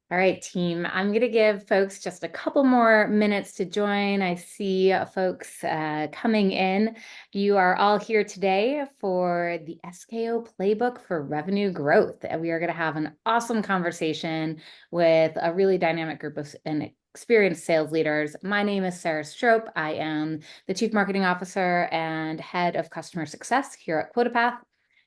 All right, team, I'm going to give folks just a couple more minutes to join. I see folks coming in. You are all here today for the SKO Playbook for Revenue Growth. And we are going to have an awesome conversation with a really dynamic group of experienced sales leaders. My name is Sara Strope. I am the Chief Marketing Officer and Head of Customer Success here at QuotaPath.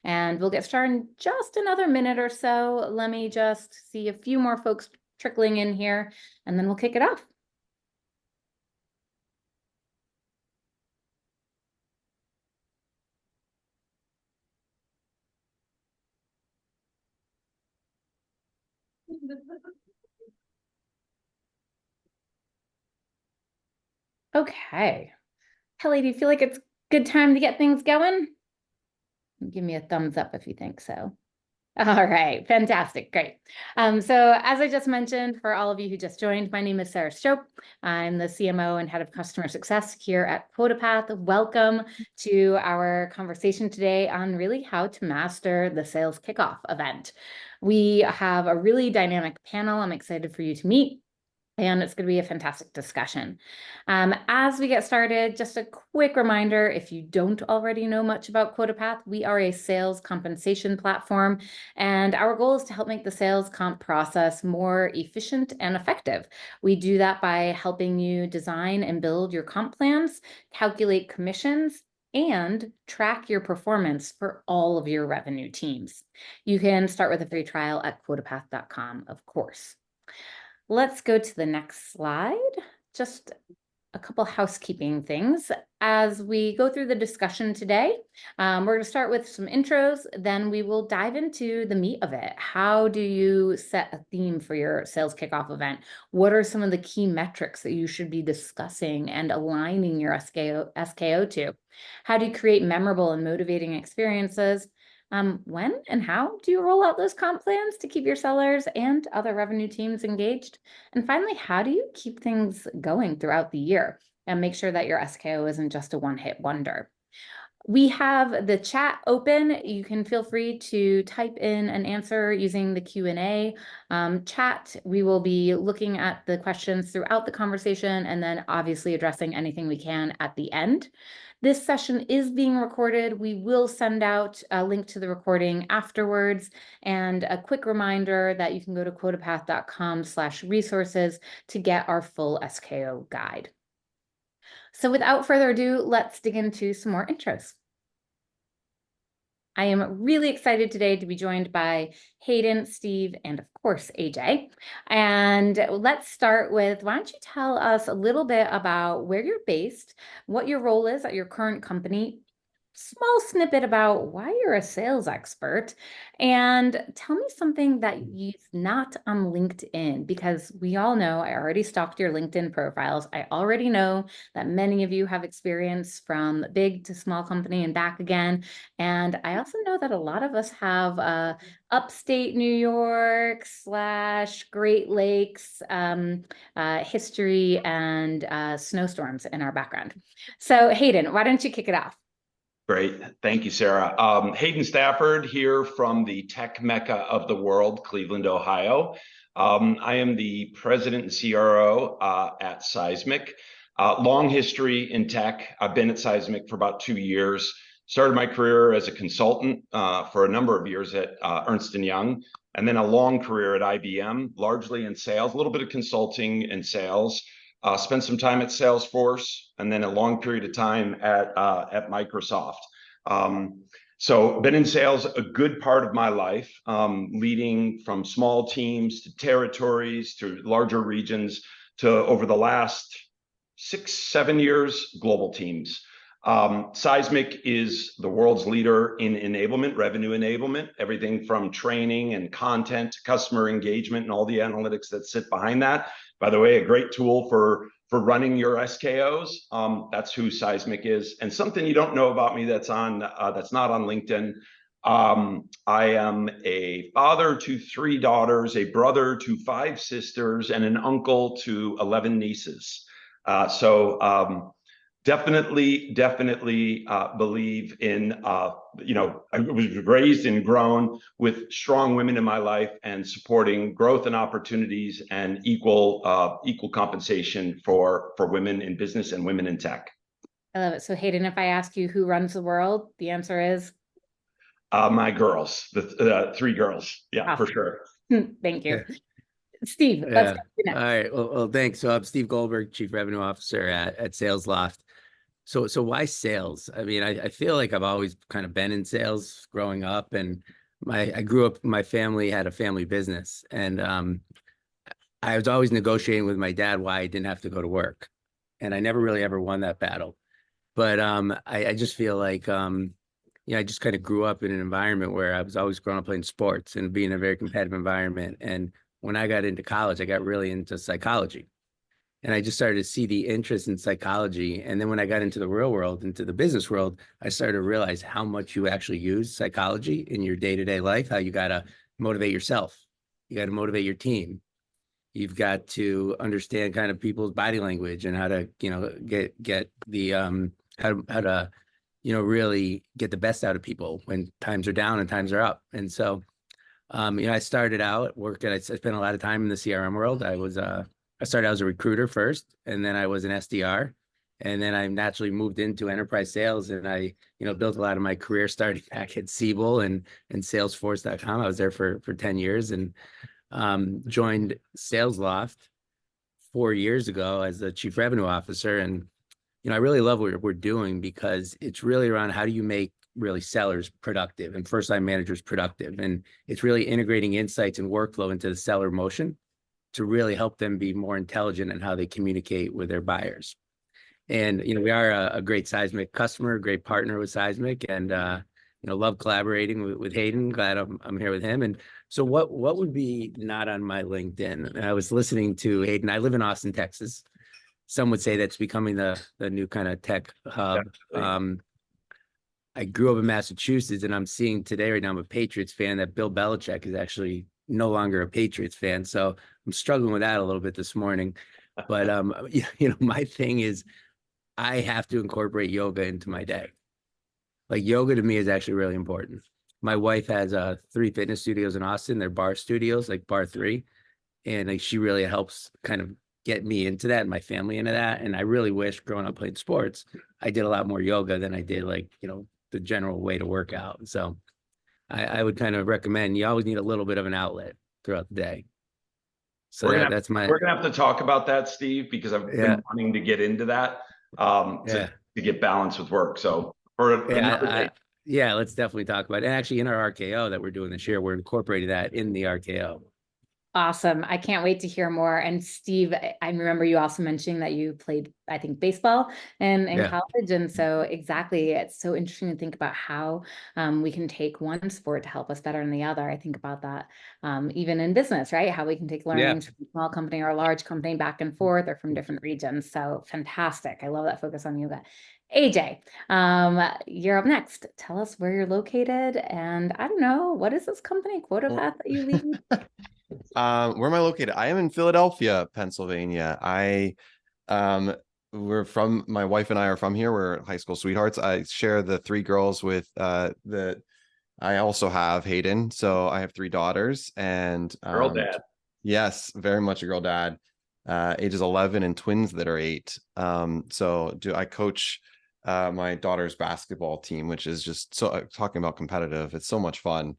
And we'll get started in just another minute or so. Let me just see a few more folks trickling in here, and then we'll kick it off. Okay. Kelly, do you feel like it's a good time to get things going? Give me a thumbs up if you think so. All right, fantastic, great. So as I just mentioned, for all of you who just joined, my name is Sara Strope. I'm the CMO and Head of Customer Success here at QuotaPath. Welcome to our conversation today on really how to master the sales kickoff event. We have a really dynamic panel I'm excited for you to meet, and it's going to be a fantastic discussion. As we get started, just a quick reminder, if you don't already know much about QuotaPath, we are a sales compensation platform, and our goal is to help make the sales comp process more efficient and effective. We do that by helping you design and build your comp plans, calculate commissions, and track your performance for all of your revenue teams. You can start with a free trial at QuotaPath.com, of course. Let's go to the next slide. Just a couple housekeeping things. As we go through the discussion today, we're going to start with some intros, then we will dive into the meat of it. How do you set a theme for your sales kickoff event? What are some of the key metrics that you should be discussing and aligning your SKO to? How do you create memorable and motivating experiences? When and how do you roll out those comp plans to keep your sellers and other revenue teams engaged? And finally, how do you keep things going throughout the year and make sure that your SKO isn't just a one-hit wonder? We have the chat open. You can feel free to type in an answer using the Q&A chat. We will be looking at the questions throughout the conversation and then obviously addressing anything we can at the end. This session is being recorded. We will send out a link to the recording afterwards, and a quick reminder that you can go to quotapath.com/resources to get our full SKO guide. So without further ado, let's dig into some more intros. I am really excited today to be joined by Hayden, Steve, and of course, AJ. And let's start with, why don't you tell us a little bit about where you're based, what your role is at your current company, small snippet about why you're a sales expert, and tell me something that is not on LinkedIn, because we all know, I already stalked your LinkedIn profiles. I already know that many of you have experience from big to small company and back again. And I also know that a lot of us have upstate New York / Great Lakes history and snowstorms in our background. So Hayden, why don't you kick it off? Great. Thank you, Sara. Hayden Stafford here from the tech mecca of the world, Cleveland, Ohio. I am the president and CRO at Seismic. Long history in tech. I've been at Seismic for about 2 years. Started my career as a consultant for a number of years at Ernst & Young, and then a long career at IBM, largely in sales, a little bit of consulting and sales. Spent some time at Salesforce, and then a long period of time at Microsoft. So been in sales a good part of my life, leading from small teams to territories to larger regions to, over the last 6-7 years, global teams. Seismic is the world's leader in enablement, revenue enablement, everything from training and content to customer engagement and all the analytics that sit behind that. By the way, a great tool for running your SKOs. That's who Seismic is. And something you don't know about me that's not on LinkedIn. I am a father to 3 daughters, a brother to 5 sisters, and an uncle to 11 nieces. So Definitely believe in, I was raised and grown with strong women in my life and supporting growth and opportunities and equal compensation for women in business and women in tech. I love it. So Hayden, if I ask you who runs the world, the answer is? My girls, the three girls. Yeah, for Awesome. sure. Thank you. Yeah. Steve, let's Yeah. go to All right. Well, thanks. So I'm Steve Goldberg, Chief Revenue Officer at Salesloft. So why sales? I mean, I feel like I've always kind of been in sales growing up, and I grew up, my family had a family business, and I was always negotiating with my dad why I didn't have to go to work. And I never really ever won that battle. But I just feel like I just kind of grew up in an environment where I was always growing up playing sports and being in a very competitive environment. And when I got into college, I got really into psychology. And I just started to see the interest in psychology. And then when I got into the real world, into the business world, I started to realize how much you actually use psychology in your day-to-day life, how you got to motivate yourself. You got to motivate your team. You've got to understand kind of people's body language and how to, get the, how to, really get the best out of people when times are down and times are up. And so, I started out working, I spent a lot of time in the CRM world. I started out as a recruiter first, and then I was an SDR. And then I naturally moved into enterprise sales, and I, built a lot of my career starting back at Siebel and Salesforce.com. I was there for 10 years and joined Salesloft 4 years ago as the chief revenue officer. And, I really love what we're doing because it's really around how do you make really sellers productive and first-line managers productive. And it's really integrating insights and workflow into the seller motion to really help them be more intelligent in how they communicate with their buyers. And, we are a great Seismic customer, a great partner with Seismic, and, love collaborating with Hayden. Glad I'm here with him. And so what would be not on my LinkedIn? And I was listening to Hayden. I live in Austin, Texas. Some would say that's becoming the new kind of tech hub. I grew up in Massachusetts, and I'm seeing today right now, I'm a Patriots fan, that Bill Belichick is actually no longer a Patriots fan. So I'm struggling with that a little bit this morning. But my thing is I have to incorporate yoga into my day. Like, yoga to me is actually really important. My wife has 3 fitness studios in Austin. They're bar studios, like Bar 3. And like, she really helps kind of get me into that and my family into that. And I really wish growing up playing sports, I did a lot more yoga than I did the general way to work out. So I would kind of recommend, you always need a little bit of an outlet throughout the day. So we're gonna have to talk about that, Steve, because I've been wanting to get into that to get balance with work. So for another day. Yeah, let's definitely talk about it. And actually in our RKO that we're doing this year, we're incorporating that in the RKO. Awesome. I can't wait to hear more. And Steve, I remember you also mentioning that you played, I think, baseball in college. And so exactly, it's so interesting to think about how we can take one sport to help us better than the other. I think about that even in business, right? How we can take learnings from a small company or a large company back and forth or from different regions. So fantastic. I love that focus on yoga. AJ, you're up next. Tell us where you're located. And I don't know, what is this company, QuotaPath, that you lead? Where am I located? I am in Philadelphia, Pennsylvania. We're from, my wife and I are from here. We're high school sweethearts. I share the 3 girls with I also have Hayden. So I have 3 daughters and Girl dad. Yes, very much a girl dad. Ages 11 and twins that are 8. I coach my daughter's basketball team, which is just so, talking about competitive, it's so much fun.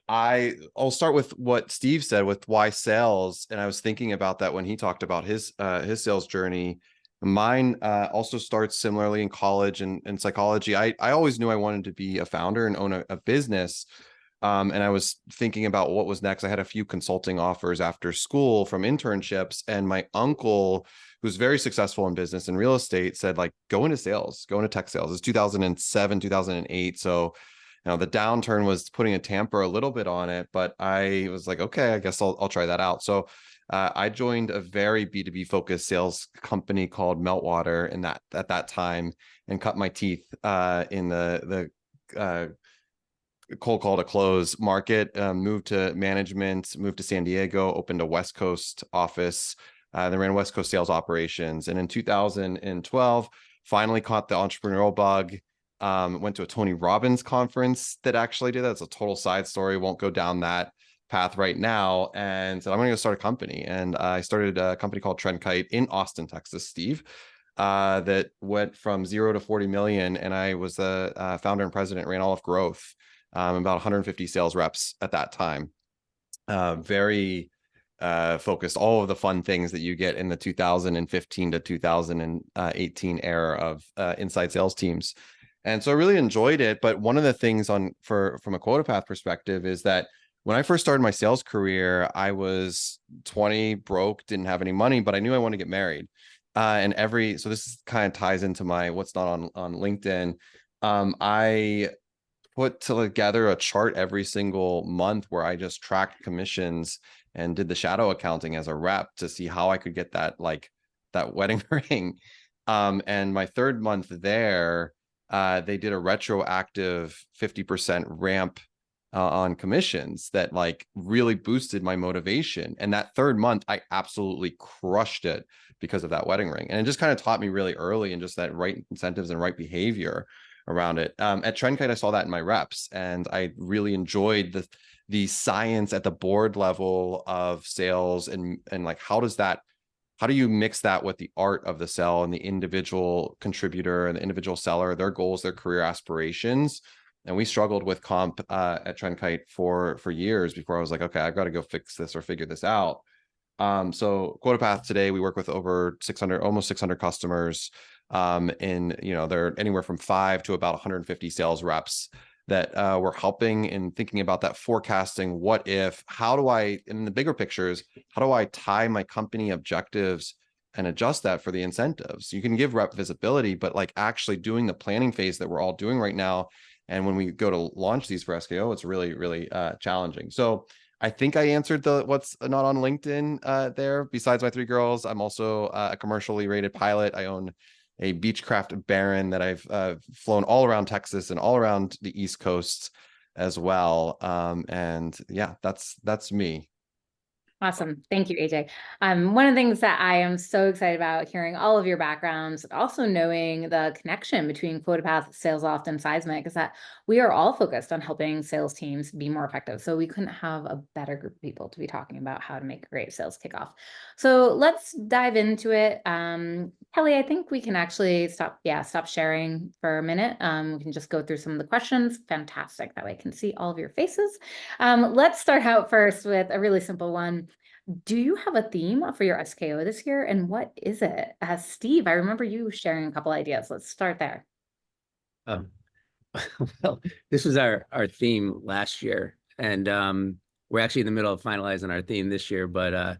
I'll start with what Steve said with why sales. And I was thinking about that when he talked about his sales journey. Mine also starts similarly in college and psychology. I always knew I wanted to be a founder and own a business. And I was thinking about what was next. I had a few consulting offers after school from internships, and my uncle, who's very successful in business and real estate, said, like, go into sales, go into tech sales. It's 2007, 2008. So the downturn was putting a tamper a little bit on it, but I was like, okay, I guess I'll try that out. So I joined a very B2B focused sales company called Meltwater at that time, and cut my teeth in the cold call to close market. Moved to management, moved to San Diego, opened a West Coast office Then ran West Coast sales operations. And in 2012, finally caught the entrepreneurial bug. Went to a Tony Robbins conference that actually did that. It's a total side story. Won't go down that path right now. And said, I'm going to go start a company. And I started a company called TrendKite in Austin, Texas, Steve, that went from 0 to 40 million. And I was the founder and president, ran all of growth, about 150 sales reps at that time. Very focused, all of the fun things that you get in the 2015 to 2018 era of inside sales teams. And so I really enjoyed it. But one of the things from a QuotaPath perspective is that when I first started my sales career, I was 20, broke, didn't have any money, but I knew I wanted to get married. So this kind of ties into my what's not on LinkedIn. I put together a chart every single month where I just tracked commissions and did the shadow accounting as a rep to see how I could get that wedding ring. And my third month there, they did a retroactive 50% ramp on commissions that really boosted my motivation. And that third month, I absolutely crushed it because of that wedding ring. And it just kind of taught me really early and just that right incentives and right behavior around it. At TrendKite, I saw that in my reps, and I really enjoyed the science at the board level of sales and how do you mix that with the art of the sell and the individual contributor and the individual seller, their goals, their career aspirations. And we struggled with comp at TrendKite for years before I was like, okay, I've got to go fix this or figure this out. So QuotaPath today, we work with over 600, almost 600 customers. They're anywhere from 5 to about 150 sales reps that we're helping in thinking about that forecasting. What if, in the bigger pictures, how do I tie my company objectives and adjust that for the incentives? You can give rep visibility, but actually doing the planning phase that we're all doing right now. And when we go to launch these for SKO, it's really, really challenging. So I think I answered the what's not on LinkedIn there. Besides my 3 girls, I'm also a commercially rated pilot. I own a Beechcraft Baron that I've flown all around Texas and all around the East Coast as well. And yeah, that's me. Awesome. Thank you, AJ. One of the things that I am so excited about hearing all of your backgrounds, also knowing the connection between QuotaPath, Salesloft, and Seismic is that we are all focused on helping sales teams be more effective. So we couldn't have a better group of people to be talking about how to make a great sales kickoff. So let's dive into it. Kelly, I think we can actually stop sharing for a minute. We can just go through some of the questions. Fantastic. That way I can see all of your faces. Let's start out first with a really simple one. Do you have a theme for your SKO this year? And what is it? Steve, I remember you sharing a couple ideas. Let's start there. Well, this was our theme last year. And we're actually in the middle of finalizing our theme this year. But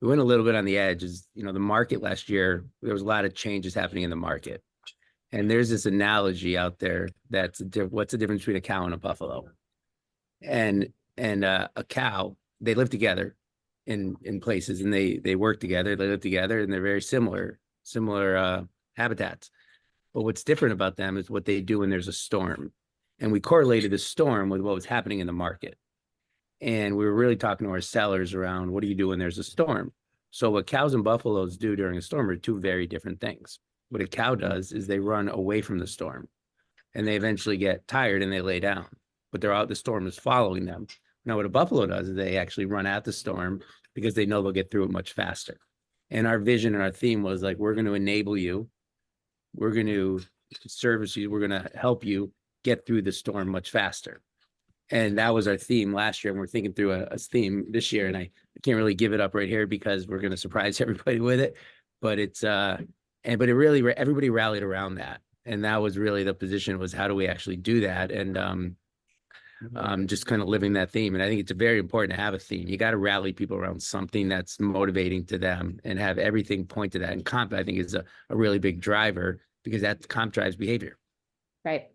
we went a little bit on the edge. The market last year, there was a lot of changes happening in the market. And there's this analogy out there that's what's the difference between a cow and a buffalo? And a cow, they live together in places, and they work together, they live together, and they're very similar habitats. But what's different about them is what they do when there's a storm. And we correlated the storm with what was happening in the market. And we were really talking to our sellers around, what do you do when there's a storm? So what cows and buffaloes do during a storm are 2 very different things. What a cow does is they run away from the storm, and they eventually get tired and they lay down, but the storm is following them. Now, what a buffalo does is they actually run at the storm because they know they'll get through it much faster. And our vision and our theme was we're going to enable you. We're going to service you. We're going to help you get through the storm much faster. And that was our theme last year. And we're thinking through a theme this year. And I can't really give it up right here because we're going to surprise everybody with it. But everybody rallied around that. And that was really the position, was how do we actually do that? And just kind of living that theme. And I think it's very important to have a theme. You got to rally people around something that's motivating to them and have everything point to that. And comp, I think, is a really big driver, because that comp drives behavior. Right.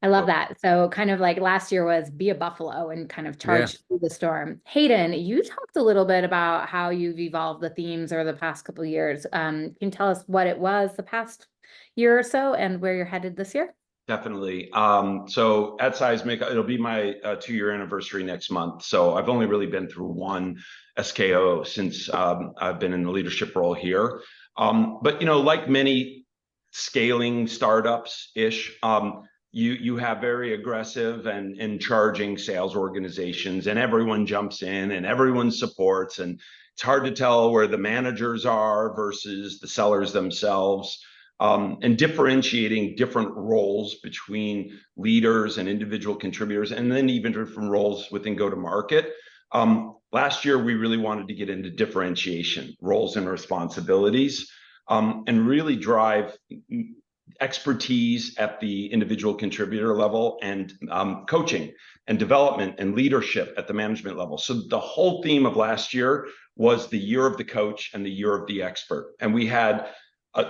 I love that. So kind of last year was be a buffalo and kind of charge through the storm. Hayden, you talked a little bit about how you've evolved the themes over the past couple of years. Can you tell us what it was the past year or so and where you're headed this year? Definitely. So at Seismic, it'll be my 2-year anniversary next month. So I've only really been through one SKO since I've been in the leadership role here. But like many scaling startups ish, you have very aggressive and charging sales organizations, and everyone jumps in and everyone supports, and it's hard to tell where the managers are versus the sellers themselves. And differentiating different roles between leaders and individual contributors, and then even different roles within go-to-market. Last year, we really wanted to get into differentiation, roles and responsibilities, and really drive expertise at the individual contributor level, and coaching and development and leadership at the management level. So the whole theme of last year was the year of the coach and the year of the expert. And we had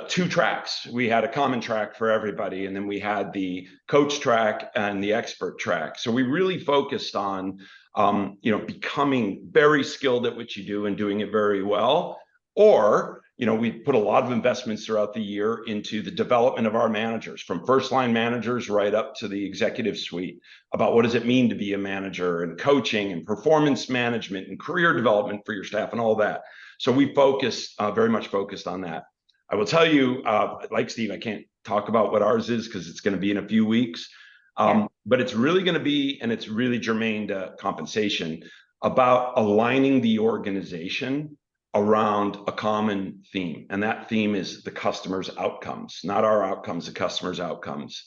2 tracks. We had a common track for everybody, and then we had the coach track and the expert track. So we really focused on, becoming very skilled at what you do and doing it very well. Or, we put a lot of investments throughout the year into the development of our managers, from first line managers right up to the executive suite, about what does it mean to be a manager, and coaching and performance management and career development for your staff and all that. So we very much focused on that. I will tell you, like Steve, I can't talk about what ours is because it's going to be in a few weeks. But it's really going to be, and it's really germane to compensation, about aligning the organization around a common theme. And that theme is the customer's outcomes, not our outcomes, the customer's outcomes.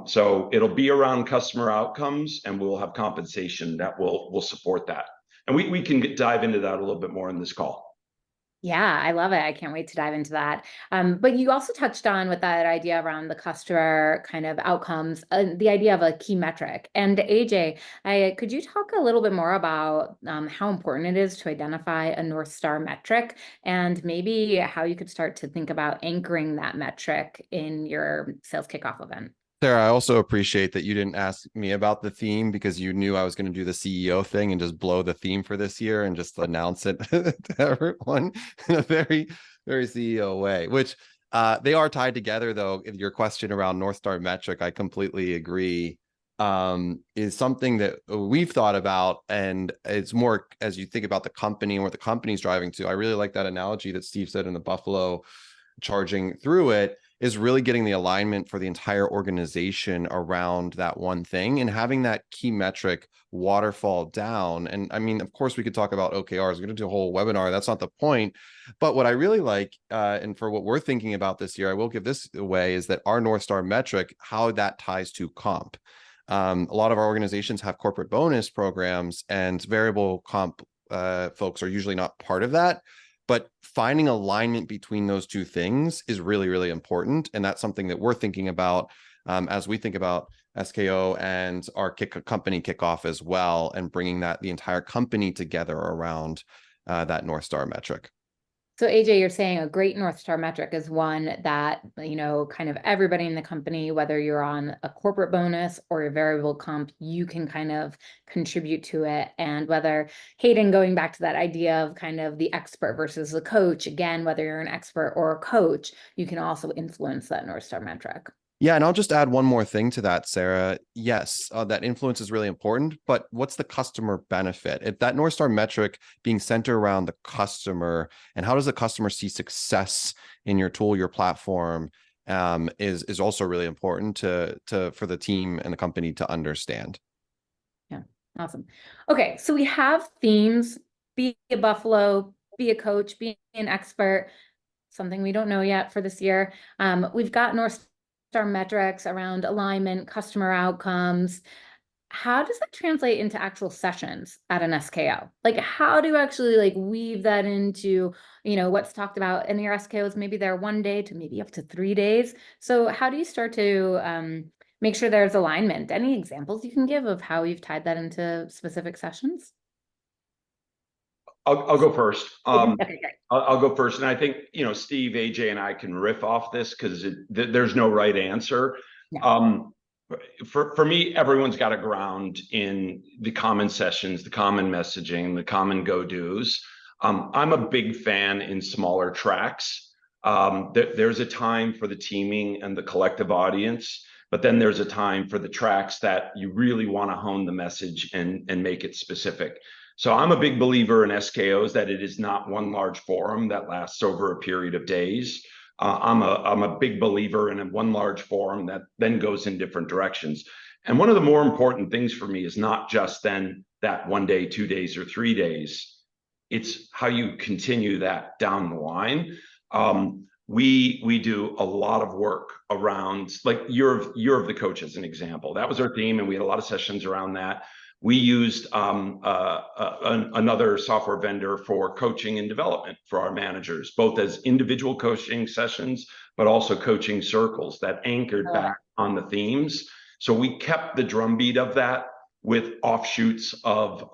So it'll be around customer outcomes, and we'll have compensation that will support that. And we can dive into that a little bit more in this call. Yeah, I love it. I can't wait to dive into that. But you also touched on with that idea around the customer kind of outcomes, the idea of a key metric. And AJ, could you talk a little bit more about how important it is to identify a North Star metric, and maybe how you could start to think about anchoring that metric in your sales kickoff event? Sara, I also appreciate that you didn't ask me about the theme, because you knew I was going to do the CEO thing and just blow the theme for this year and just announce it to everyone in a very, very CEO way, which they are tied together, though. Your question around North Star metric, I completely agree, is something that we've thought about. And it's more as you think about the company and what the company's driving to. I really like that analogy that Steve said in the Buffalo, charging through it, is really getting the alignment for the entire organization around that one thing, and having that key metric waterfall down. And I mean, of course, we could talk about OKRs. We're going to do a whole webinar. That's not the point. But what I really like, and for what we're thinking about this year, I will give this away, is that our North Star metric, how that ties to comp. A lot of our organizations have corporate bonus programs, and variable comp folks are usually not part of that. But finding alignment between those two things is really, really important. And that's something that we're thinking about as we think about SKO and our company kickoff as well, and bringing the entire company together around that North Star metric. So AJ, you're saying a great North Star metric is one that, kind of everybody in the company, whether you're on a corporate bonus or a variable comp, you can kind of contribute to it. And whether, Hayden, going back to that idea of kind of the expert versus the coach, again, whether you're an expert or a coach, you can also influence that North Star metric. Yeah, and I'll just add one more thing to that, Sara. Yes, that influence is really important, but what's the customer benefit? If that North Star metric being centered around the customer, and how does the customer see success in your tool, your platform, is also really important for the team and the company to understand. Yeah, awesome. Okay, so we have themes: be a Buffalo, be a coach, be an expert. Something we don't know yet for this year. We've got North Star metrics around alignment, customer outcomes. How does that translate into actual sessions at an SKO? Like, how do you actually weave that into, what's talked about in your SKOs? Maybe they're 1 day to maybe up to 3 days. So how do you start to make sure there's alignment? Any examples you can give of how you've tied that into specific sessions? I'll go first. Okay, great. I'll go first. And I think, Steve, AJ, and I can riff off this because there's no right answer. Yeah. For me, everyone's got to ground in the common sessions, the common messaging, the common go-dos. I'm a big fan in smaller tracks. There's a time for the teaming and the collective audience, but then there's a time for the tracks that you really want to hone the message and make it specific. So I'm a big believer in SKOs, that it is not one large forum that lasts over a period of days. I'm a big believer in one large forum that then goes in different directions. And one of the more important things for me is not just then that 1 day, 2 days, or 3 days. It's how you continue that down the line. We do a lot of work around, like year of the coach as an example. That was our theme, and we had a lot of sessions around that. We used another software vendor for coaching and development for our managers, both as individual coaching sessions, but also coaching circles that anchored back on the themes. So we kept the drumbeat of that with offshoots of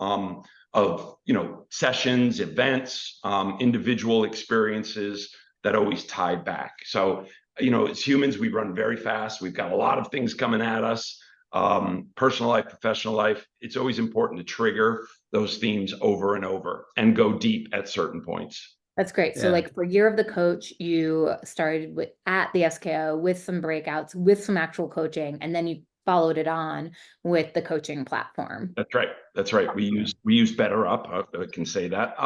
sessions, events, individual experiences that always tied back. So as humans, we run very fast. We've got a lot of things coming at us. Personal life, professional life, it's always important to trigger those themes over and over and go deep at certain points. That's great. So like for Year of the Coach, you started at the SKO with some breakouts, with some actual coaching, and then you followed it on with the coaching platform. That's right. We use BetterUp. I can say that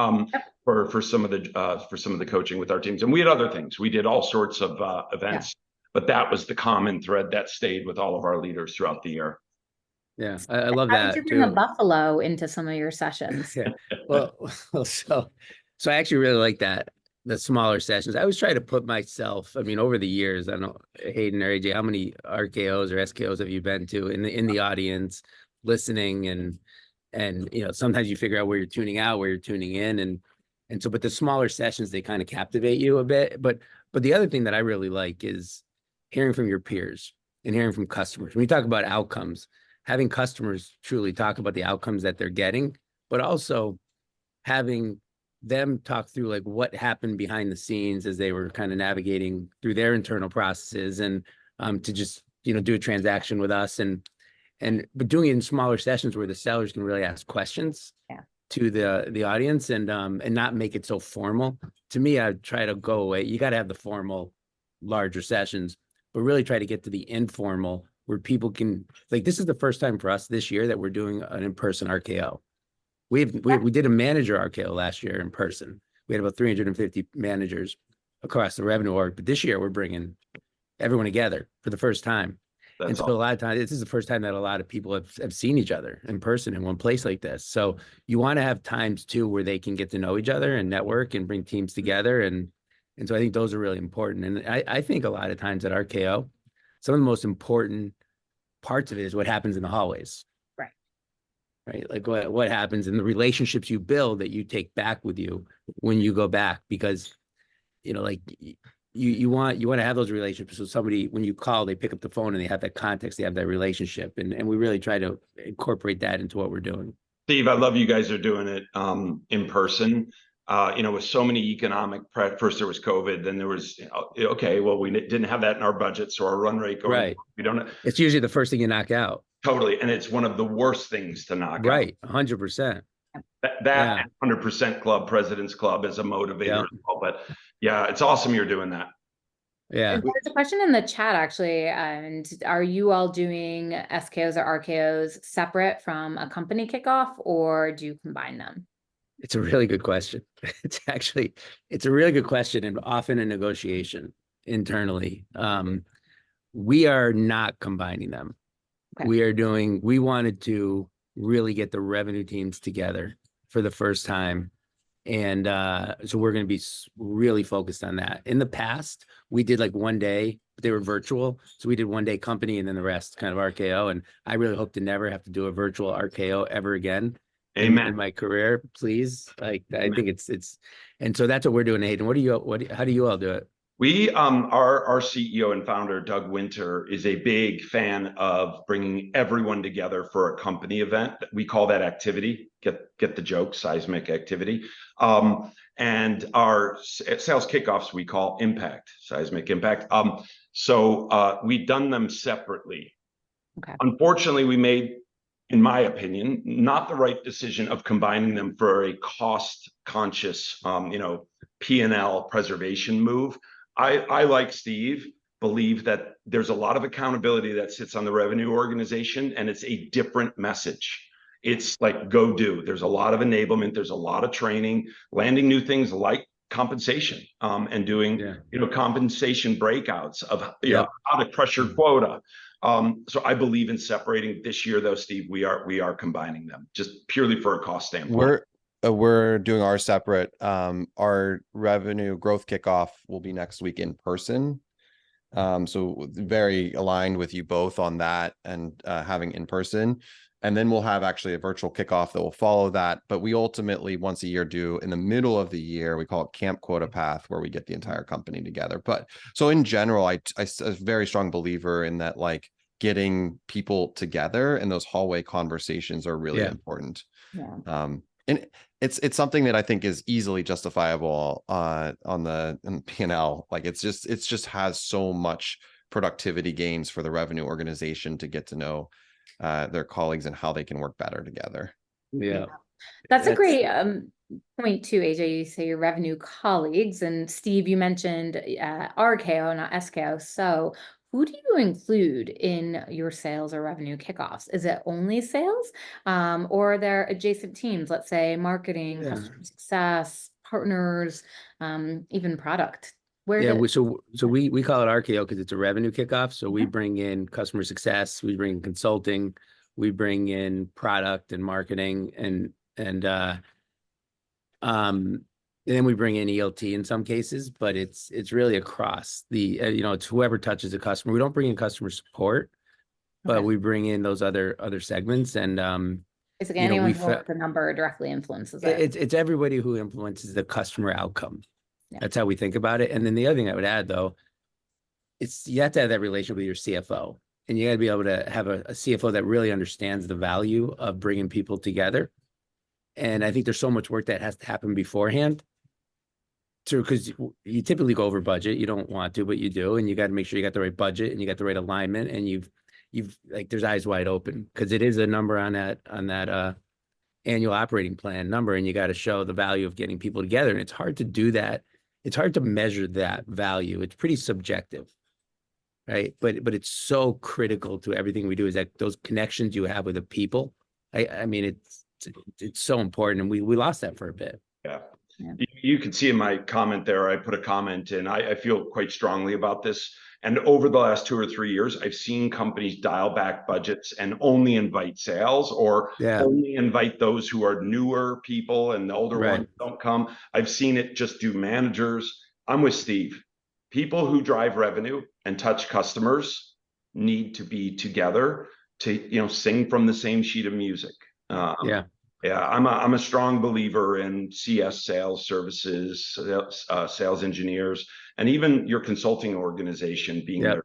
for some of the coaching with our teams, and we had other things. We did all sorts of events. But that was the common thread that stayed with all of our leaders throughout the year. Yeah, I love How that did you bring too. a buffalo into some of your sessions? Yeah. Well, so I actually really like that, the smaller sessions. I always try to put myself, I mean, over the years, I don't know, Hayden or AJ, how many RKOs or SKOs have you been to in the audience, listening, and sometimes you figure out where you're tuning out, where you're tuning in, and so, but the smaller sessions, they kind of captivate you a bit. But the other thing that I really like is hearing from your peers and hearing from customers. When you talk about outcomes, having customers truly talk about the outcomes that they're getting, but also having them talk through like what happened behind the scenes as they were kind of navigating through their internal processes, and to just do a transaction with us, but doing it in smaller sessions where the sellers can really ask questions to the audience, and not make it so formal. To me, I try to go away. You got to have the formal larger sessions, but really try to get to the informal where people can, like, this is the first time for us this year that we're doing an in-person RKO. We did a manager RKO last year in person. We had about 350 managers across the revenue org, but this year we're bringing everyone together for the first time. And so a lot of times, this is the first time that a lot of people have seen each other in person in one place like this. So you want to have times too where they can get to know each other and network and bring teams together. And so I think those are really important. And I think a lot of times at RKO, some of the most important parts of it is what happens in the hallways. Right. Like what happens in the relationships you build that you take back with you when you go back, because, like you want to have those relationships with somebody. When you call, they pick up the phone and they have that context, they have that relationship. And we really try to incorporate that into what we're doing. Steve, I love you guys are doing it in person. With so many economic first there was COVID, then there was, okay, well, we didn't have that in our budget. So our run rate going, we don't. It's usually the first thing you knock out. Totally. And it's one of the worst things to knock out. Right. 100%. That 100% club, President's Club, is a motivator as well. But yeah, it's awesome you're doing that. Yeah. There's a question in the chat actually. And are you all doing SKOs or RKOs separate from a company kickoff, or do you combine them? It's a really good question. It's a really good question, and often a negotiation internally. We are not combining them. Okay. We wanted to really get the revenue teams together for the first time. And so we're going to be really focused on that. In the past, we did like 1 day, but they were virtual. So we did 1 day company and then the rest kind of RKO. And I really hope to never have to do a virtual RKO ever again. Amen. In my career, please. Like, I think it's, and so that's what we're doing, Hayden. How do you all do it? We, our CEO and founder, Doug Winter, is a big fan of bringing everyone together for a company event. We call that activity. Get the joke, seismic activity. And our sales kickoffs, we call impact, seismic impact. So we've done them separately. Okay. Unfortunately, we made, in my opinion, not the right decision of combining them for a cost-conscious, P&L preservation move. I like Steve, believe that there's a lot of accountability that sits on the revenue organization, and it's a different message. It's like, go do. There's a lot of enablement. There's a lot of training, landing new things like compensation, and doing, compensation breakouts of, how to crush your quota. So I believe in separating this year, though, Steve. We are combining them just purely for a cost standpoint. We're doing our separate. Our revenue growth kickoff will be next week in person. So very aligned with you both on that, and having in person. And then we'll have actually a virtual kickoff that will follow that. But we ultimately once a year do, in the middle of the year, we call it Camp QuotaPath, where we get the entire company together. But so in general, I'm a very strong believer in that, like, getting people together, and those hallway conversations are really important. And it's something that I think is easily justifiable on the P&L. Like, it's just has so much productivity gains for the revenue organization to get to know their colleagues and how they can work better together. That's a great point too, AJ. You say your revenue colleagues, and Steve, you mentioned RKO, not SKO. So who do you include in your sales or revenue kickoffs? Is it only sales, or are there adjacent teams? Let's say marketing, customer success, partners, even product. So we call it RKO because it's a revenue kickoff. So we bring in customer success, we bring in consulting, we bring in product and marketing, and then we bring in ELT in some cases, but it's really across the it's whoever touches the customer. We don't bring in customer support, but we bring in those other segments, and it's like anyone who owns the number directly influences it. It's everybody who influences the customer outcome. That's how we think about it. And then the other thing I would add, though, you have to have that relationship with your CFO, and you got to be able to have a CFO that really understands the value of bringing people together. And I think there's so much work that has to happen beforehand, because you typically go over budget. You don't want to, but you do, and you got to make sure you got the right budget and you got the right alignment, and you've like, there's eyes wide open, because it is a number on that annual operating plan number, and you got to show the value of getting people together. And it's hard to do that. It's hard to measure that value. It's pretty subjective, right? But it's so critical to everything we do, is that those connections you have with the people. I mean, it's so important, and we lost that for a bit. You can see in my comment there, I put a comment in. I feel quite strongly about this. And over the last 2 or 3 years, I've seen companies dial back budgets and only invite sales, or only invite those who are newer people, and the older ones don't come. I've seen it just do managers. I'm with Steve. People who drive revenue and touch customers need to be together to, sing from the same sheet of music. I'm a strong believer in CS sales services, sales engineers, and even your consulting organization being there.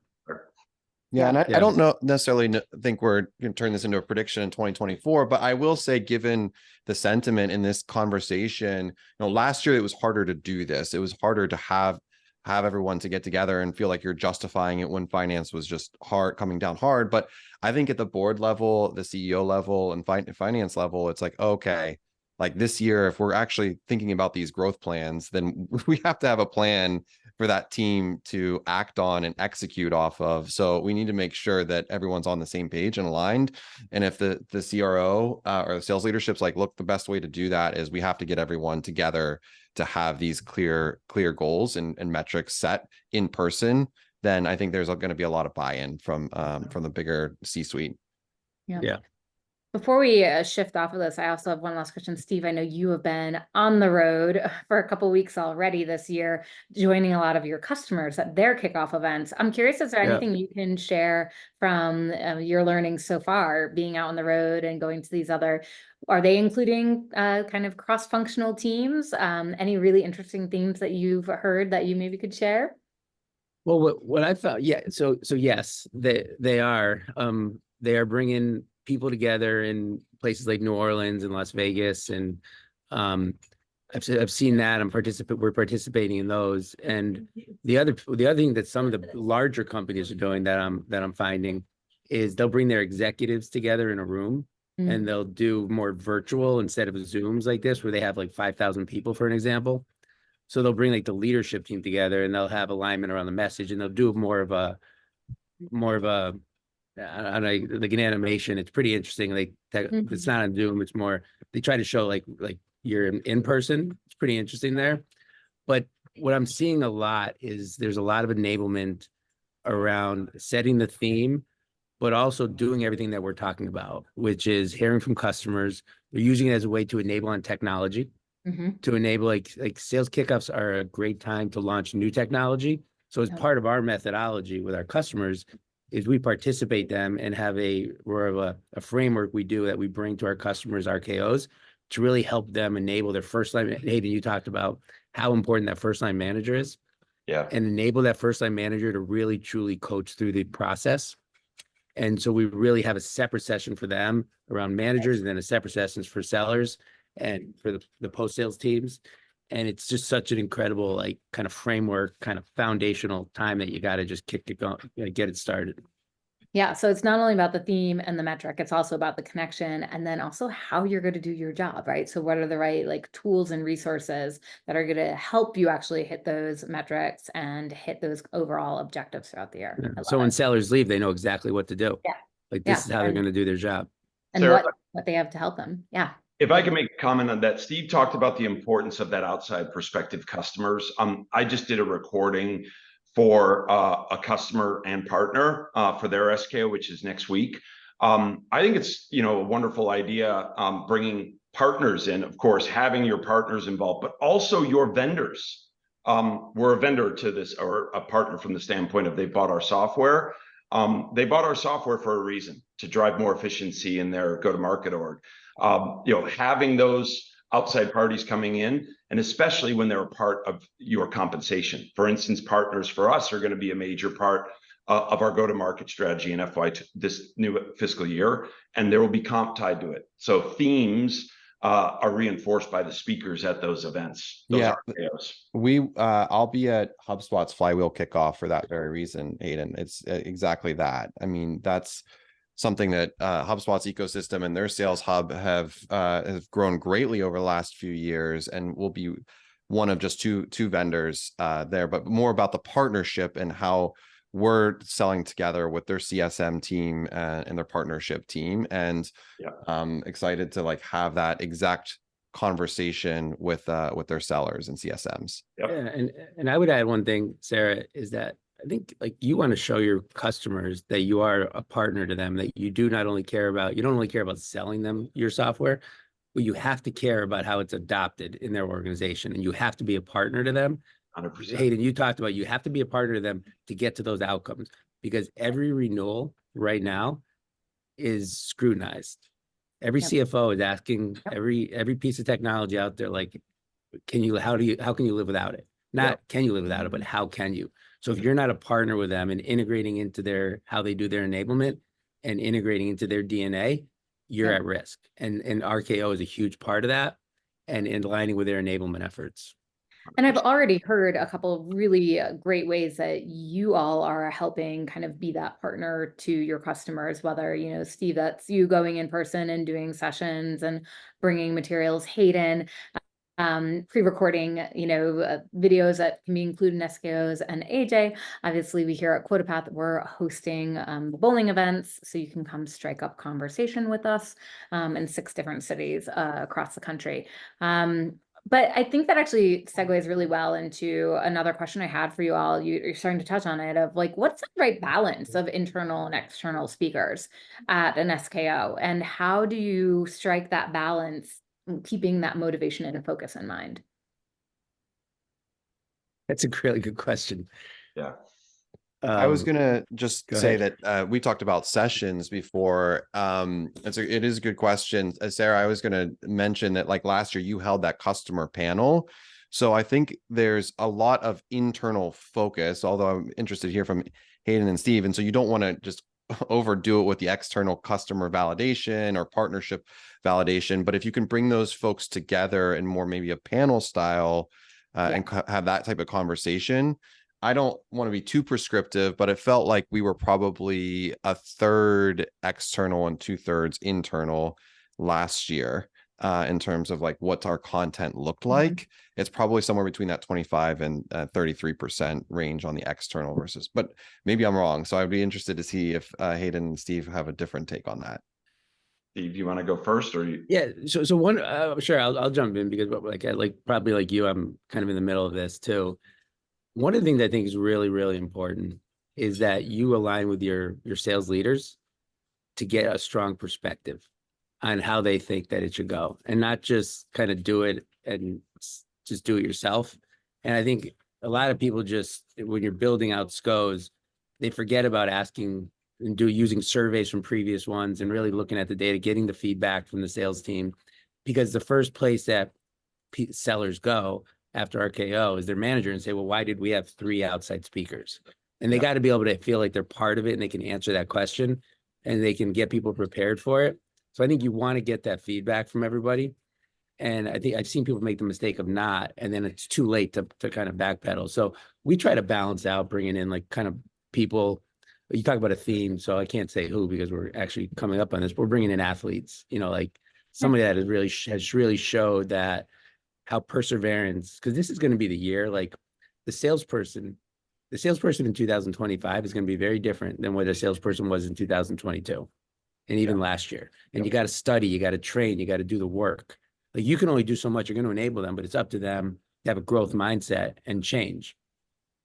And I don't necessarily think we're going to turn this into a prediction in 2024, but I will say, given the sentiment in this conversation, last year it was harder to do this. It was harder to have everyone to get together and feel like you're justifying it when finance was just coming down hard. But I think at the board level, the CEO level, and finance level, it's like, okay, like this year, if we're actually thinking about these growth plans, then we have to have a plan for that team to act on and execute off of. So we need to make sure that everyone's on the same page and aligned. And if the CRO or the sales leadership's like, look, the best way to do that is we have to get everyone together to have these clear goals and metrics set in person, then I think there's going to be a lot of buy-in from the bigger C-suite. Before we shift off of this, I also have one last question. Steve, I know you have been on the road for a couple of weeks already this year, joining a lot of your customers at their kickoff events. I'm curious, is there anything you can share from your learnings so far, being out on the road and going to these other, are they including kind of cross-functional teams? Any really interesting themes that you've heard that you maybe could share? Well, what I found, so yes, they are bringing people together in places like New Orleans and Las Vegas, and I've seen that. We're participating in those. And the other thing that some of the larger companies are doing that I'm finding is they'll bring their executives together in a room, and they'll do more virtual instead of Zooms like this, where they have like 5,000 people, for an example. So they'll bring like the leadership team together and they'll have alignment around the message, and they'll do more of a I don't know, like an animation. It's pretty interesting. Like it's not on Zoom. It's more, they try to show like you're in person. It's pretty interesting there. But what I'm seeing a lot is there's a lot of enablement around setting the theme, but also doing everything that we're talking about, which is hearing from customers. They're using it as a way to enable on technology, to enable like sales kickoffs are a great time to launch new technology. So as part of our methodology with our customers is we participate them and have a framework we do that we bring to our customers, RKOs, to really help them enable their first line. Hayden, you talked about how important that first line manager is. Yeah. And enable that first line manager to really truly coach through the process. And so we really have a separate session for them around managers, and then a separate sessions for sellers and for the post-sales teams. And it's just such an incredible, like, kind of framework, kind of foundational time that you got to just kick it going, get it started. Yeah. So it's not only about the theme and the metric, it's also about the connection, and then also how you're going to do your job, right? So what are the right like tools and resources that are going to help you actually hit those metrics and hit those overall objectives throughout the year? Yeah. So when sellers leave, they know exactly what to do. Yeah. Like this is how they're going to do their job. And Sara, what they have to help them. Yeah. If I can make a comment on that, Steve talked about the importance of that outside perspective customers. I just did a recording for a customer and partner for their SKO, which is next week. I think it's, a wonderful idea, bringing partners in, of course, having your partners involved, but also your vendors. We're a vendor to this, or a partner from the standpoint of they bought our software. They bought our software for a reason, to drive more efficiency in their go-to-market org. Having those outside parties coming in, and especially when they're a part of your compensation. For instance, partners for us are going to be a major part of our go-to-market strategy in this new fiscal year, and there will be comp tied to it. So themes are reinforced by the speakers at those events. Those RKOs. I'll be at HubSpot's Flywheel Kickoff for that very reason, Hayden. It's exactly that. I mean, that's something that HubSpot's ecosystem and their sales hub have grown greatly over the last few years, and will be one of just two vendors there, but more about the partnership and how we're selling together with their CSM team and their partnership team. And I'm excited to like have that exact conversation with their sellers and CSMs. Yep. Yeah, and I would add one thing, Sara, is that I think like you want to show your customers that you are a partner to them, that you do not only care about, you don't only care about selling them your software, but you have to care about how it's adopted in their organization, and you have to be a partner to them. 100%. Hayden, you talked about you have to be a partner to them to get to those outcomes, because every renewal right now is scrutinized. Every CFO is asking every piece of technology out there, like, how can you live without it? Not can you live without it, but how can you? So if you're not a partner with them and integrating into how they do their enablement and integrating into their DNA, you're at risk. And RKO is a huge part of that, and in aligning with their enablement efforts. And I've already heard a couple of really great ways that you all are helping kind of be that partner to your customers, whether, Steve, that's you going in person and doing sessions and bringing materials, Hayden, pre-recording, videos that can be included in SKOs, and AJ, obviously we here at QuotaPath, we're hosting the bowling events, so you can come strike up conversation with us in 6 different cities across the country. But I think that actually segues really well into another question I had for you all. You're starting to touch on it, of like, what's the right balance of internal and external speakers at an SKO, and how do you strike that balance, keeping that motivation and focus in mind? That's a really good question. Yeah. I was gonna just say ahead. that we talked about sessions before. It is a good question, Sara. I was gonna mention that like last year you held that customer panel, so I think there's a lot of internal focus. Although I'm interested to hear from Hayden and Steve, and so you don't want to just overdo it with the external customer validation or partnership validation. But if you can bring those folks together in more maybe a panel style and have that type of conversation. I don't want to be too prescriptive, but it felt like we were probably a third external and 2/3 internal last year. in terms of like what's our content looked like. It's probably somewhere between that 25 and 33% range on the external versus, but maybe I'm wrong. So I'd be interested to see if Hayden and Steve have a different take on that. Steve, you want to go first, or you? Yeah. So one, sure, I'll jump in because probably like you, I'm kind of in the middle of this too. One of the things I think is really, really important is that you align with your sales leaders to get a strong perspective on how they think that it should go, and not just kind of do it and just do it yourself. And I think a lot of people just, when you're building out SKOs, they forget about asking and using surveys from previous ones and really looking at the data, getting the feedback from the sales team, because the first place that sellers go after RKO is their manager and say, well, why did we have 3 outside speakers? And they got to be able to feel like they're part of it and they can answer that question and they can get people prepared for it. So I think you want to get that feedback from everybody. And I think I've seen people make the mistake of not, and then it's too late to kind of backpedal. So we try to balance out, bringing in like kind of people. You talk about a theme, so I can't say who because we're actually coming up on this. But we're bringing in athletes, like somebody that has really showed that how perseverance, because this is going to be the year, like the salesperson in 2025 is going to be very different than what a salesperson was in 2022 and even last year. And you got to study, you got to train, you got to do the work. Like you can only do so much. You're going to enable them, but it's up to them to have a growth mindset and change,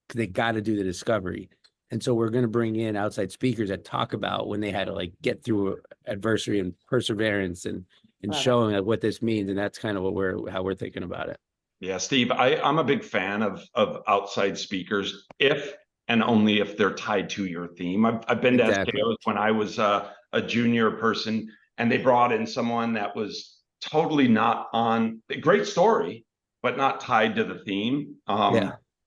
because they got to do the discovery. And so we're going to bring in outside speakers that talk about when they had to like get through adversity and perseverance and showing like what this means. And that's kind of how we're thinking about it. Yeah, Steve, I'm a big fan of outside speakers if and only if they're tied to your theme. I've been to SKOs when I was a junior person, and they brought in someone that was totally not on, a great story, but not tied to the theme.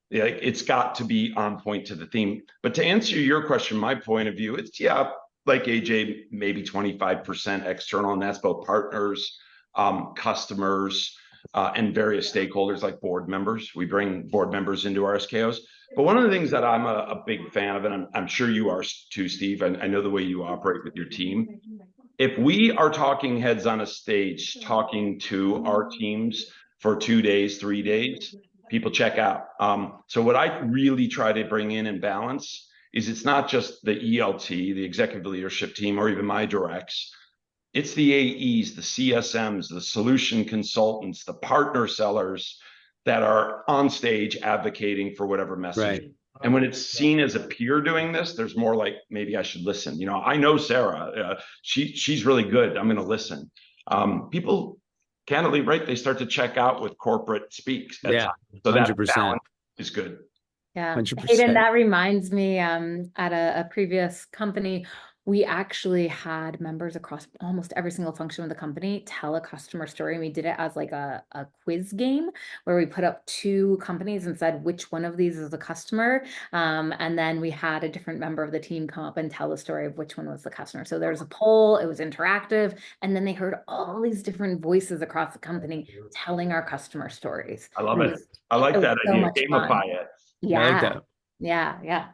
Yeah, it's got to be on point to the theme. But to answer your question, my point of view, it's like AJ, maybe 25% external, and that's both partners, customers, and various stakeholders like board members. We bring board members into our SKOs. But one of the things that I'm a big fan of, and I'm sure you are too, Steve, and I know the way you operate with your team. If we are talking heads on a stage, talking to our teams for 2 days, 3 days, people check out. So what I really try to bring in and balance is it's not just the ELT, the executive leadership team, or even my directs. It's the AEs, the CSMs, the solution consultants, the partner sellers that are on stage advocating for whatever message. Right. And when it's seen as a peer doing this, there's more like, maybe I should listen. I know Sara, she's really good. I'm going to listen. People, candidly, right, they start to check out with corporate speaks at times. So 100%. That balance is good. Yeah. 100%. Hayden, that reminds me, at a previous company, we actually had members across almost every single function of the company tell a customer story. And we did it as like a quiz game where we put up 2 companies and said, which one of these is a customer? And then we had a different member of the team come up and tell the story of which one was the customer. So there was a poll, it was interactive. And then they heard all these different voices across the company telling our customer stories. I love it. I like that idea. Gamify it. Yeah. I like that. Yeah.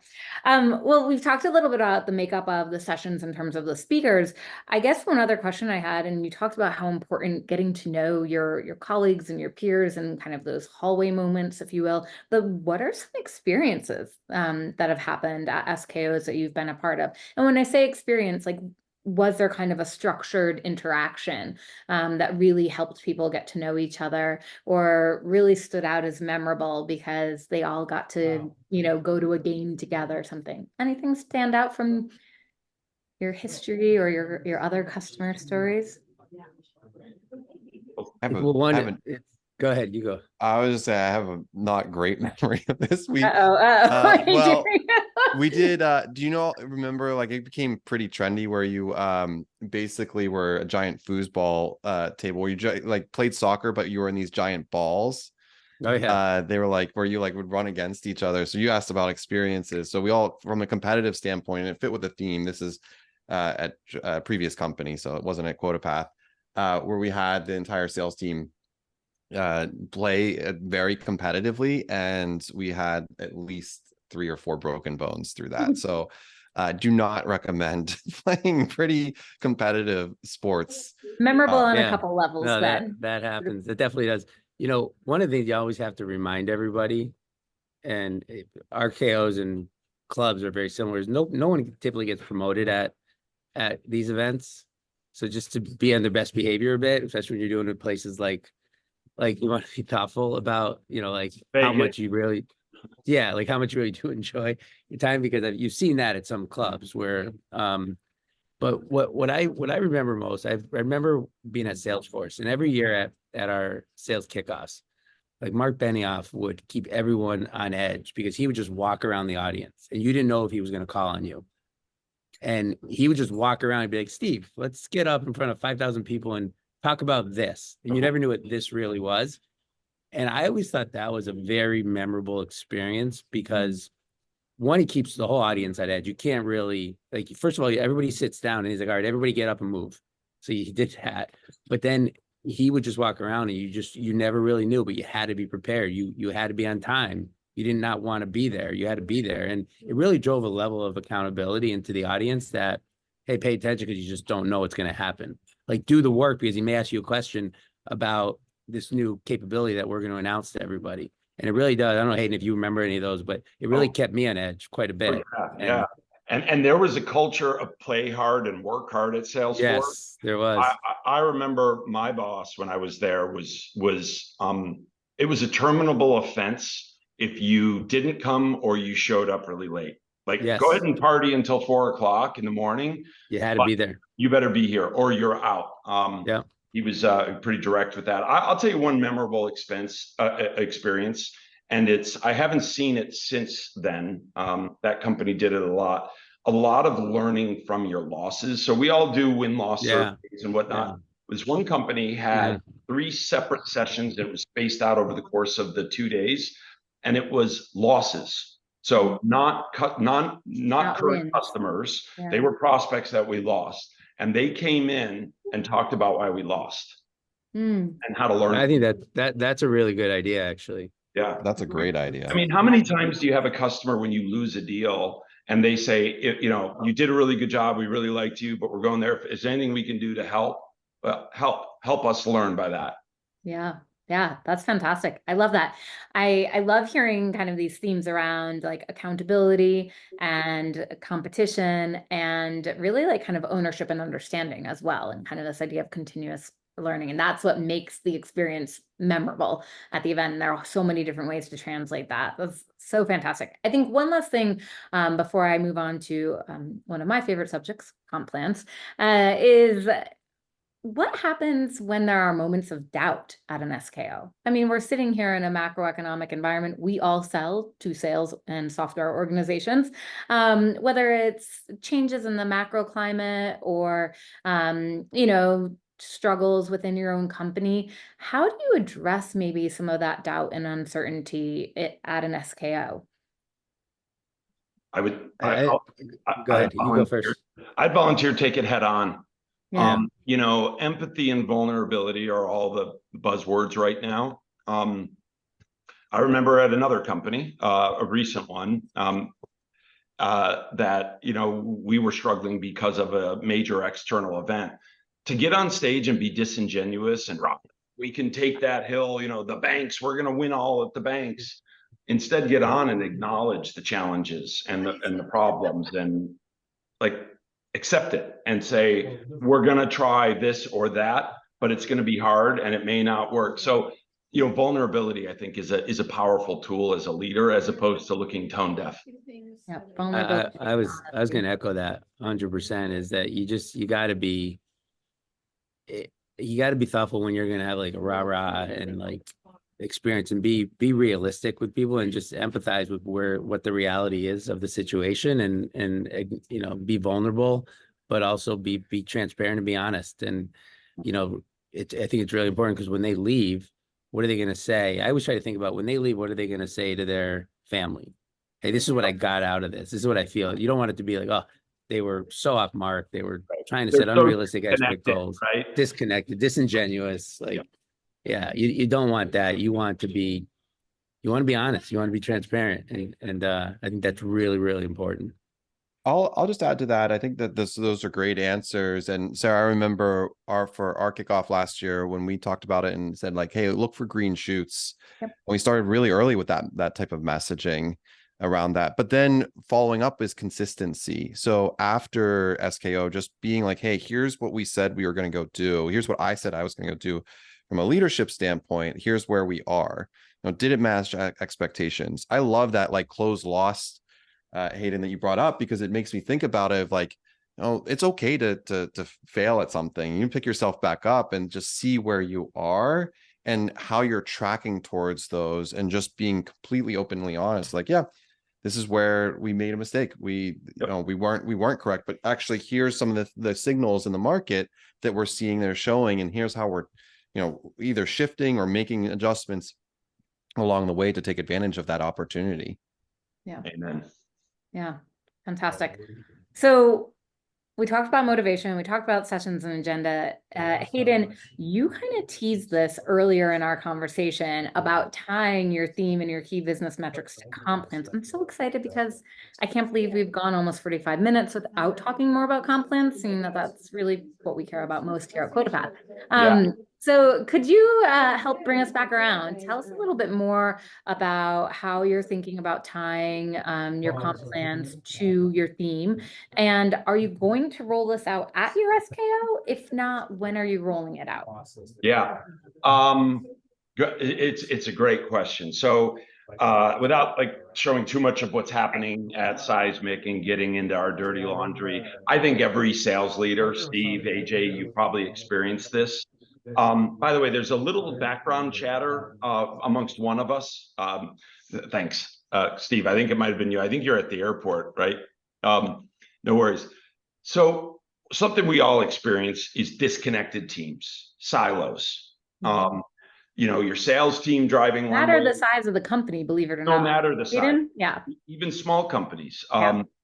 Well, we've talked a little bit about the makeup of the sessions in terms of the speakers. I guess one other question I had, and you talked about how important getting to know your colleagues and your peers and kind of those hallway moments, if you will. But what are some experiences that have happened at SKOs that you've been a part of? And when I say experience, like, was there kind of a structured interaction that really helped people get to know each other, or really stood out as memorable because they all got to, go to a game together or something? Anything stand out from your history or your other customer stories? Go ahead, you go. I was just saying, I have a not great memory of this week. Well, we did, do you remember, like, it became pretty trendy where you basically were a giant foosball table where you like played soccer, but you were in these giant balls. Oh yeah. They were like where you like would run against each other. So you asked about experiences. So we all, from a competitive standpoint, and it fit with the theme. This is at a previous company, so it wasn't at QuotaPath, where we had the entire sales team play very competitively, and we had at least 3 or 4 broken bones through that. So do not recommend playing pretty competitive sports. Memorable on a Yeah. couple levels No, then. that happens. It definitely does. You know, one of the things you always have to remind everybody, and RKOs and clubs are very similar, is no one typically gets promoted at these events. So just to be on their best behavior a bit, especially when you're doing it places like you want to be thoughtful about, you know, like how Vegas. much you really, yeah, like how much you really do enjoy your time, because you've seen that at some clubs where, but what I remember most, I remember being at Salesforce, and every year at our sales kickoffs, like Mark Benioff would keep everyone on edge because he would just walk around the audience and you didn't know if he was going to call on you. And he would just walk around and be like, Steve, let's get up in front of 5,000 people and talk about this. And you never knew what this really was. And I always thought that was a very memorable experience because one, he keeps the whole audience at edge. You can't really, like, first of all, everybody sits down and he's like, all right, everybody get up and move. So he did that. But then he would just walk around and you never really knew, but you had to be prepared. You had to be on time. You did not want to be there. You had to be there. And it really drove a level of accountability into the audience that, hey, pay attention because you just don't know what's going to happen. Like, do the work because he may ask you a question about this new capability that we're going to announce to everybody. And it really does. I don't know, Hayden, if you remember any of those, but it really kept me on edge quite a bit. Yeah. And there was a culture of play hard and work hard at Salesforce. Yes, there was. I remember my boss when I was there was it was a terminable offense if you didn't come or you showed up really late. Like, Yes. Go ahead and party until 4 o'clock in the morning. You had to be there. You better be here or you're out. Yeah. He was pretty direct with that. I'll tell you one memorable experience, and I haven't seen it since then. That company did it a lot of learning from your losses. So we all do win-loss surveys and whatnot. Yeah. Was one company had 3 separate sessions that was spaced out over the course of the 2 days, and it was losses. So not current wins. customers. Yeah. They were prospects that we lost. And they came in and talked about why we lost and how to learn. I think that's a really good idea, actually. Yeah, That's a great idea. I mean, how many times do you have a customer when you lose a deal and they say, you did a really good job, we really liked you, but we're going there. If there's anything we can do to help, help us learn by that. Yeah, that's fantastic. I love that. I love hearing kind of these themes around like accountability and competition and really like kind of ownership and understanding as well. And kind of this idea of continuous learning. And that's what makes the experience memorable at the event. And there are so many different ways to translate that. That's so fantastic. I think one last thing before I move on to one of my favorite subjects, comp plans, is what happens when there are moments of doubt at an SKO? I mean, we're sitting here in a macroeconomic environment. We all sell to sales and software organizations, whether it's changes in the macro climate or, struggles within your own company. How do you address maybe some of that doubt and uncertainty at an SKO? Go ahead. You go first. I'd volunteer to take it head on. Yeah. Empathy and vulnerability are all the buzzwords right now. I remember at another company, a recent one, that, we were struggling because of a major external event. To get on stage and be disingenuous and we can take that hill, the banks, we're going to win all at the banks. Instead, get on and acknowledge the challenges and the problems and accept it and say, we're going to try this or that, but it's going to be hard and it may not work. So, vulnerability, I think, is a powerful tool as a leader, as opposed to looking tone deaf. Yeah, I was going to echo that 100%, is that you got to be thoughtful when you're going to have like a rah-rah and like experience, and be realistic with people and just empathize with what the reality is of the situation, and be vulnerable, but also be transparent and be honest. And I think it's really important, because when they leave, what are they going to say? I always try to think about, when they leave, what are they going to say to their family? Hey, this is what I got out of this. This is what I feel. You don't want it to be like, oh, they were so off mark. They were trying to set unrealistic expected goals, right? Disconnected, disingenuous. Yeah, you don't want that. You want to be honest. You want to be transparent. And I think that's really, really important. I'll just add to that. I think that those are great answers. And Sarah, I remember for our kickoff last year when we talked about it and said like, hey, look for green shoots. Yep. And we started really early with that type of messaging around that. But then following up is consistency. So after SKO, just being like, hey, here's what we said we were going to go do. Here's what I said I was going to go do from a leadership standpoint. Here's where we are. Did it match expectations? I love that like close lost Hayden, that you brought up, because it makes me think about it of like, it's okay to fail at something. You can pick yourself back up and just see where you are and how you're tracking towards those, and just being completely openly honest. Like, yeah, this is where we made a mistake. We weren't correct, but actually here's some of the signals in the market that we're seeing they're showing, and here's how we're, either shifting or making adjustments along the way to take advantage of that opportunity. Yeah. Amen. Yeah. Fantastic. So we talked about motivation. We talked about sessions and agenda. Hayden, you kind of teased this earlier in our conversation about tying your theme and your key business metrics to comp plans. I'm so excited because I can't believe we've gone almost 45 minutes without talking more about comp plans, seeing that that's really what we care about most here at QuotaPath. So could you help bring us back around? Tell us a little bit more about how you're thinking about tying your comp plans to your theme. And are you going to roll this out at your SKO? If not, when are you rolling it out? Yeah, it's a great question. So without like showing too much of what's happening at Seismic and getting into our dirty laundry, I think every sales leader, Steve, AJ, you probably experienced this. By the way, there's a little background chatter amongst one of us. Thanks, Steve. I think it might have been you. I think you're at the airport, right? No worries. So something we all experience is disconnected teams, silos. Your sales team driving no matter the size of the company, believe it or not. No matter the size. Hayden? Yeah. Even small companies.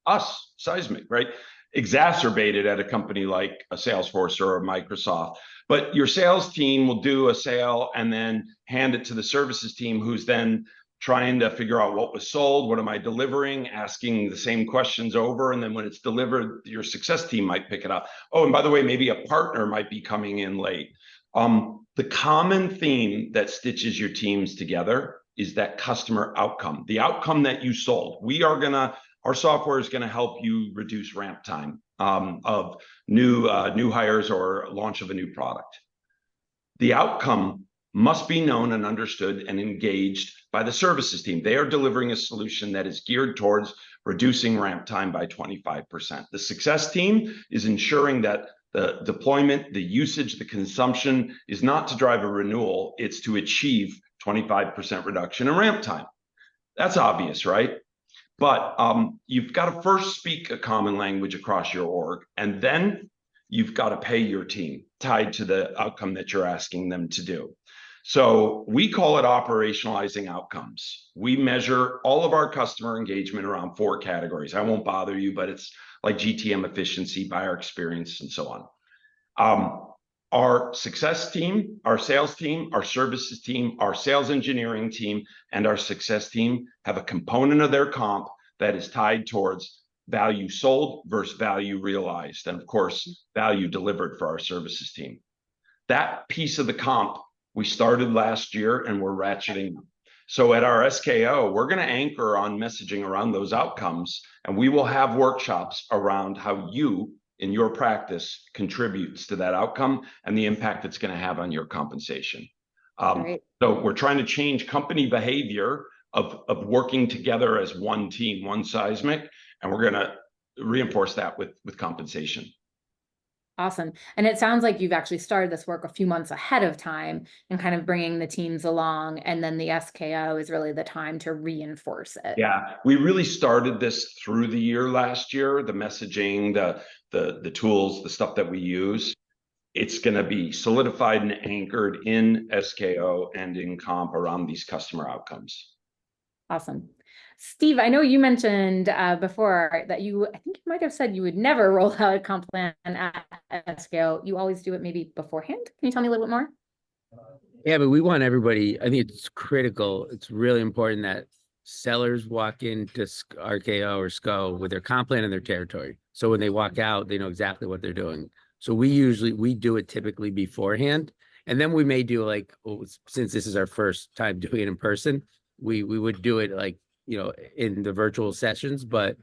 Us, Seismic, right? Exacerbated at a company like a Salesforce or a Microsoft. But your sales team will do a sale and then hand it to the services team, who's then trying to figure out what was sold, what am I delivering, asking the same questions over. And then when it's delivered, your success team might pick it up. Oh, and by the way, maybe a partner might be coming in late. The common theme that stitches your teams together is that customer outcome, the outcome that you sold. Our software is going to help you reduce ramp time of new hires or launch of a new product. The outcome must be known and understood and engaged by the services team. They are delivering a solution that is geared towards reducing ramp time by 25%. The success team is ensuring that the deployment, the usage, the consumption is not to drive a renewal, it's to achieve 25% reduction in ramp time. That's obvious, right? But you've got to first speak a common language across your org, and then you've got to pay your team tied to the outcome that you're asking them to do. So we call it operationalizing outcomes. We measure all of our customer engagement around 4 categories. I won't bother you, but it's like GTM efficiency, buyer experience, and so on. Our success team, our sales team, our services team, our sales engineering team, and our success team have a component of their comp that is tied towards value sold versus value realized, and of course, value delivered for our services team. That piece of the comp we started last year and we're ratcheting. So at our SKO, we're going to anchor on messaging around those outcomes, and we will have workshops around how you in your practice contributes to that outcome and the impact it's going to have on your compensation. So we're trying to change company behavior of working together as one team, one Seismic, and we're going to reinforce that with compensation. Awesome. And it sounds like you've actually started this work a few months ahead of time and kind of bringing the teams along. And then the SKO is really the time to reinforce it. Yeah, we really started this through the year last year, the messaging, the tools, the stuff that we use. It's going to be solidified and anchored in SKO and in comp around these customer outcomes. Awesome. Steve, I know you mentioned before that I think you might have said you would never roll out a comp plan at SKO. You always do it maybe beforehand. Can you tell me a little bit more? Yeah, but we want everybody, I think it's critical. It's really important that sellers walk into RKO or SKO with their comp plan and their territory. So when they walk out, they know exactly what they're doing. So we do it typically beforehand. And then we may do like, since this is our first time doing it in person, we would do it like, in the virtual sessions, but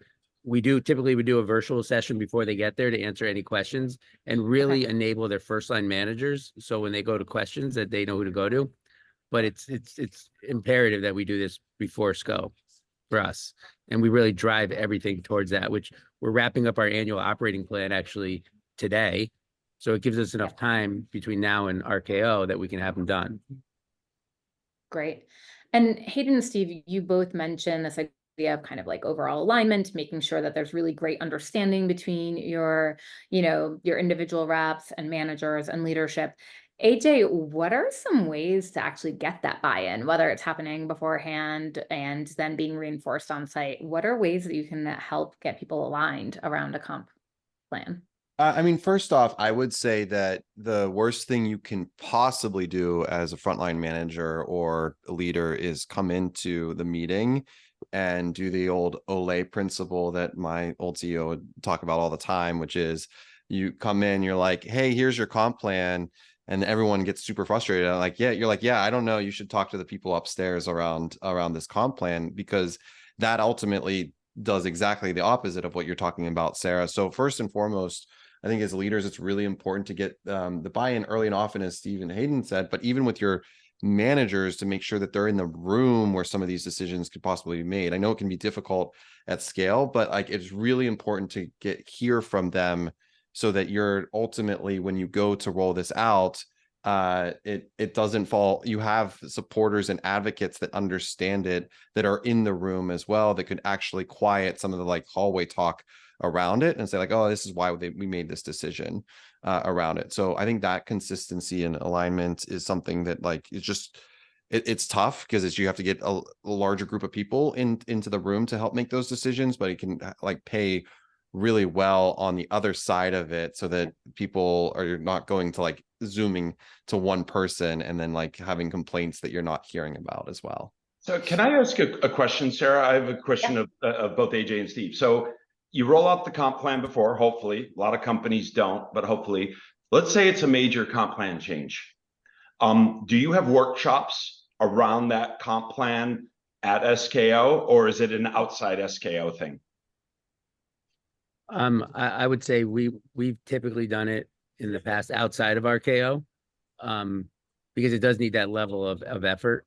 we do a virtual session before they get there to answer any questions and really enable their first line managers. So when they go to questions that they know who to go to, but it's imperative that we do this before SKO for us. And we really drive everything towards that, which we're wrapping up our annual operating plan actually today. So it gives us enough time between now and RKO that we can have them done. Great. And Hayden and Steve, you both mentioned this idea of kind of like overall alignment, making sure that there's really great understanding between your individual reps and managers and leadership. AJ, what are some ways to actually get that buy-in, whether it's happening beforehand and then being reinforced on site? What are ways that you can help get people aligned around a comp plan? I mean, first off, I would say that the worst thing you can possibly do as a frontline manager or a leader is come into the meeting and do the old Olay principle that my old CEO would talk about all the time, which is you come in, you're like, hey, here's your comp plan. And everyone gets super frustrated. I'm like, yeah, I don't know. You should talk to the people upstairs around this comp plan, because that ultimately does exactly the opposite of what you're talking about, Sara. So first and foremost, I think as leaders, it's really important to get the buy-in early and often, as Steve and Hayden said, but even with your managers, to make sure that they're in the room where some of these decisions could possibly be made. I know it can be difficult at scale, but like it's really important to hear from them, so that you're ultimately, when you go to roll this out, it doesn't fall. You have supporters and advocates that understand it, that are in the room as well, that could actually quiet some of the like hallway talk around it and say like, oh, this is why we made this decision around it. So I think that consistency and alignment is something that like is just it's tough, because you have to get a larger group of people into the room to help make those decisions, but it can like pay really well on the other side of it, so that people are not going to like zooming to one person and then like having complaints that you're not hearing about as well. So can I ask a question, Sara? I have a question of both AJ and Steve. So you roll out the comp plan before, hopefully. A lot of companies don't, but hopefully. Let's say it's a major comp plan change. Do you have workshops around that comp plan at SKO, or is it an outside SKO thing? I would say we've typically done it in the past outside of RKO, because it does need that level of effort,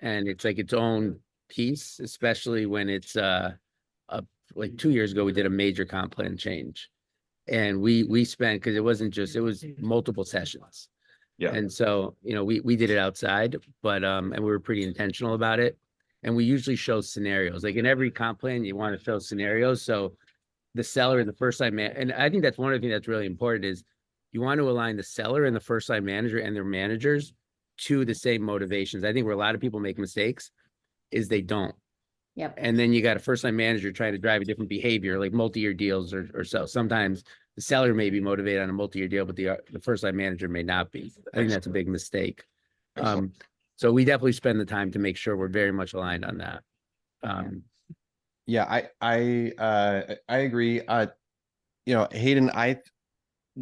and it's like its own piece, especially when it's like 2 years ago we did a major comp plan change, and we spent, because it was multiple sessions. Yeah. And so we did it outside, but and we were pretty intentional about it, and we usually show scenarios. Like in every comp plan you want to show scenarios, so the seller and the first line man, and I think that's one of the things that's really important, is you want to align the seller and the first line manager and their managers to the same motivations. I think where a lot of people make mistakes is they don't. Yep. And then you got a first line manager trying to drive a different behavior, like multi-year deals or so. Sometimes the seller may be motivated on a multi-year deal, but the first line manager may not be. I think that's a big mistake. So we definitely spend the time to make sure we're very much aligned on that. Yeah, I agree. Hayden, I've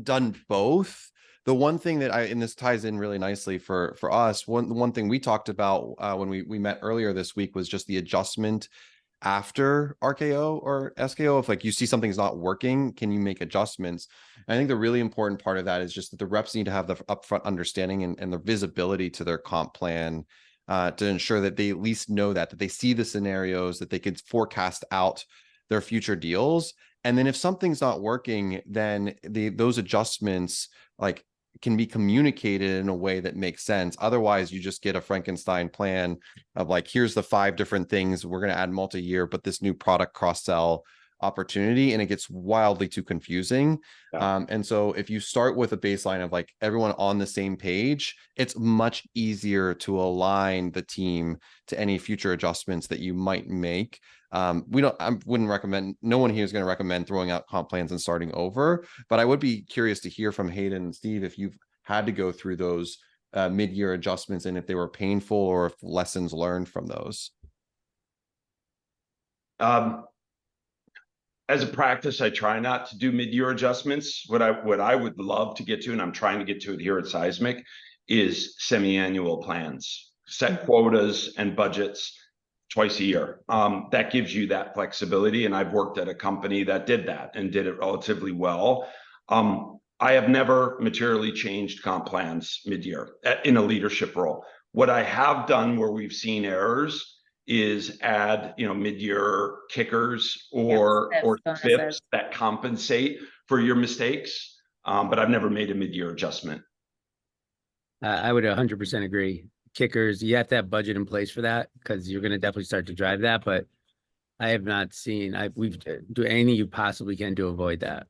done both. The one thing that and this ties in really nicely for us, one thing we talked about when we met earlier this week was just the adjustment after RKO or SKO. If like you see something's not working, can you make adjustments? I think the really important part of that is just that the reps need to have the upfront understanding and the visibility to their comp plan, to ensure that they at least know that they see the scenarios, that they could forecast out their future deals. And then if something's not working, then those adjustments like can be communicated in a way that makes sense. Otherwise, you just get a Frankenstein plan of like, here's the 5 different things we're going to add multi-year, but this new product cross-sell opportunity, and it gets wildly too confusing. Yeah. And so if you start with a baseline of like everyone on the same page, it's much easier to align the team to any future adjustments that you might make. I wouldn't recommend, no one here is going to recommend throwing out comp plans and starting over, but I would be curious to hear from Hayden and Steve if you've had to go through those mid-year adjustments, and if they were painful or if lessons learned from those. As a practice, I try not to do mid-year adjustments. What I would love to get to, and I'm trying to get to it here at Seismic, is semi-annual plans, set quotas and budgets twice a year. That gives you that flexibility. And I've worked at a company that did that and did it relatively well. I have never materially changed comp plans mid-year in a leadership role. What I have done where we've seen errors is add, mid-year kickers or spiffs that compensate for your mistakes. But I've never made a mid-year adjustment. I would 100% agree. Kickers, you have to have budget in place for that because you're going to definitely start to drive that. But I have not seen, we've do anything you possibly can to avoid that.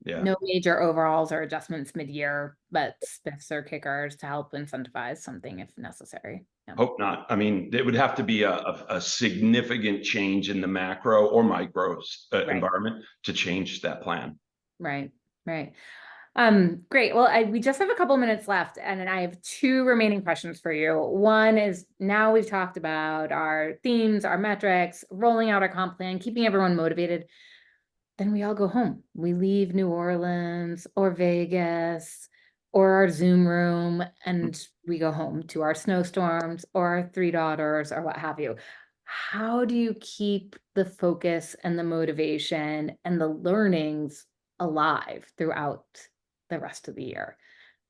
Yeah. No major overhauls or adjustments mid-year, but spiffs or kickers to help incentivize something if necessary. Yeah. Hope not. I mean, it would have to be a significant change in the macro or micro environment to change that plan. Right. Great. Well, we just have a couple minutes left, and I have two remaining questions for you. One is, now we've talked about our themes, our metrics, rolling out our comp plan, keeping everyone motivated. Then we all go home. We leave New Orleans or Vegas or our Zoom room, and we go home to our snowstorms or our three daughters or what have you. How do you keep the focus and the motivation and the learnings alive throughout the rest of the year?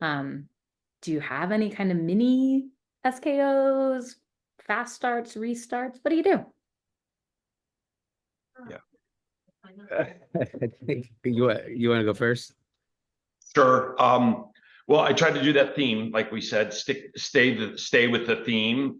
Do you have any kind of mini SKOs, fast starts, restarts? What do you do? Yeah. I think you want to go first? Sure. Well, I tried to do that theme, like we said, stay with the theme,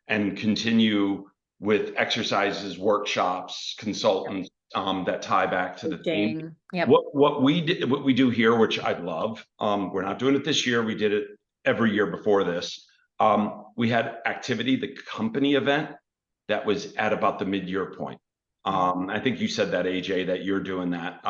and continue with exercises, workshops, consultants, that tie back to the theme. Yep. What we do here, which I love, we're not doing it this year. We did it every year before this. We had activity, the company event, that was at about the mid-year point. I think you said that, AJ, that you're doing that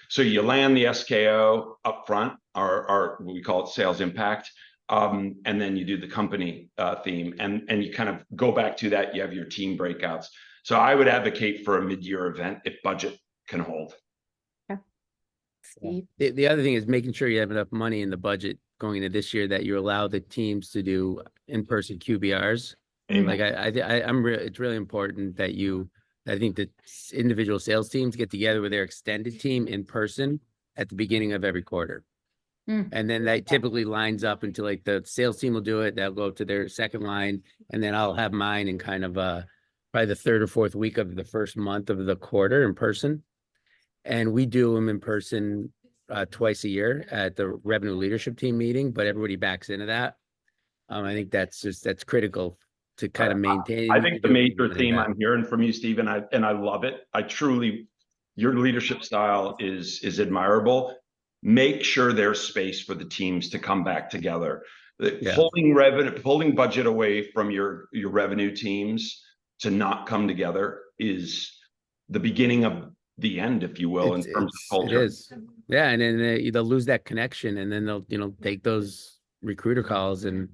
so you land the SKO up front, or we call it sales impact, and then you do the company theme, and you kind of go back to that. You have your team breakouts. So I would advocate for a mid-year event if budget can hold. Yeah. Steve? The other thing is making sure you have enough money in the budget going into this year that you allow the teams to do in-person QBRs. Amen. Like it's really important that I think the individual sales teams get together with their extended team in person at the beginning of every quarter. And then that typically lines up until like the sales team will do it. They'll go to their second line, and then I'll have mine in kind of probably the third or fourth week of the first month of the quarter in person. And we do them in person twice a year at the revenue leadership team meeting, but everybody backs into that. I think that's critical to kind of maintain. I think the major theme I'm hearing from you, Steve, and I love it. Your leadership style is admirable. Make sure there's space for the teams to come back together. Pulling budget away from your revenue teams to not come together is the beginning of the end, if you will, in terms of culture. It is. Yeah, and then they'll lose that connection, and then they'll take those recruiter calls, and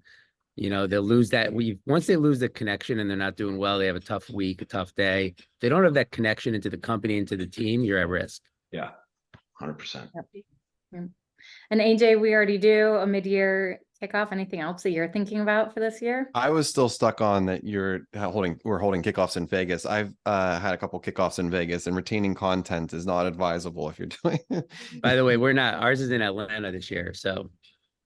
they'll lose that. Once they lose the connection and they're not doing well, they have a tough week, a tough day. If they don't have that connection into the company, into the team, you're at risk. Yeah, 100%. And AJ, we already do a mid-year kickoff. Anything else that you're thinking about for this year? I was still stuck on that we're holding kickoffs in Vegas. I've had a couple kickoffs in Vegas, and retaining content is not advisable if you're doing it. By the way, we're not. Ours is in Atlanta this year,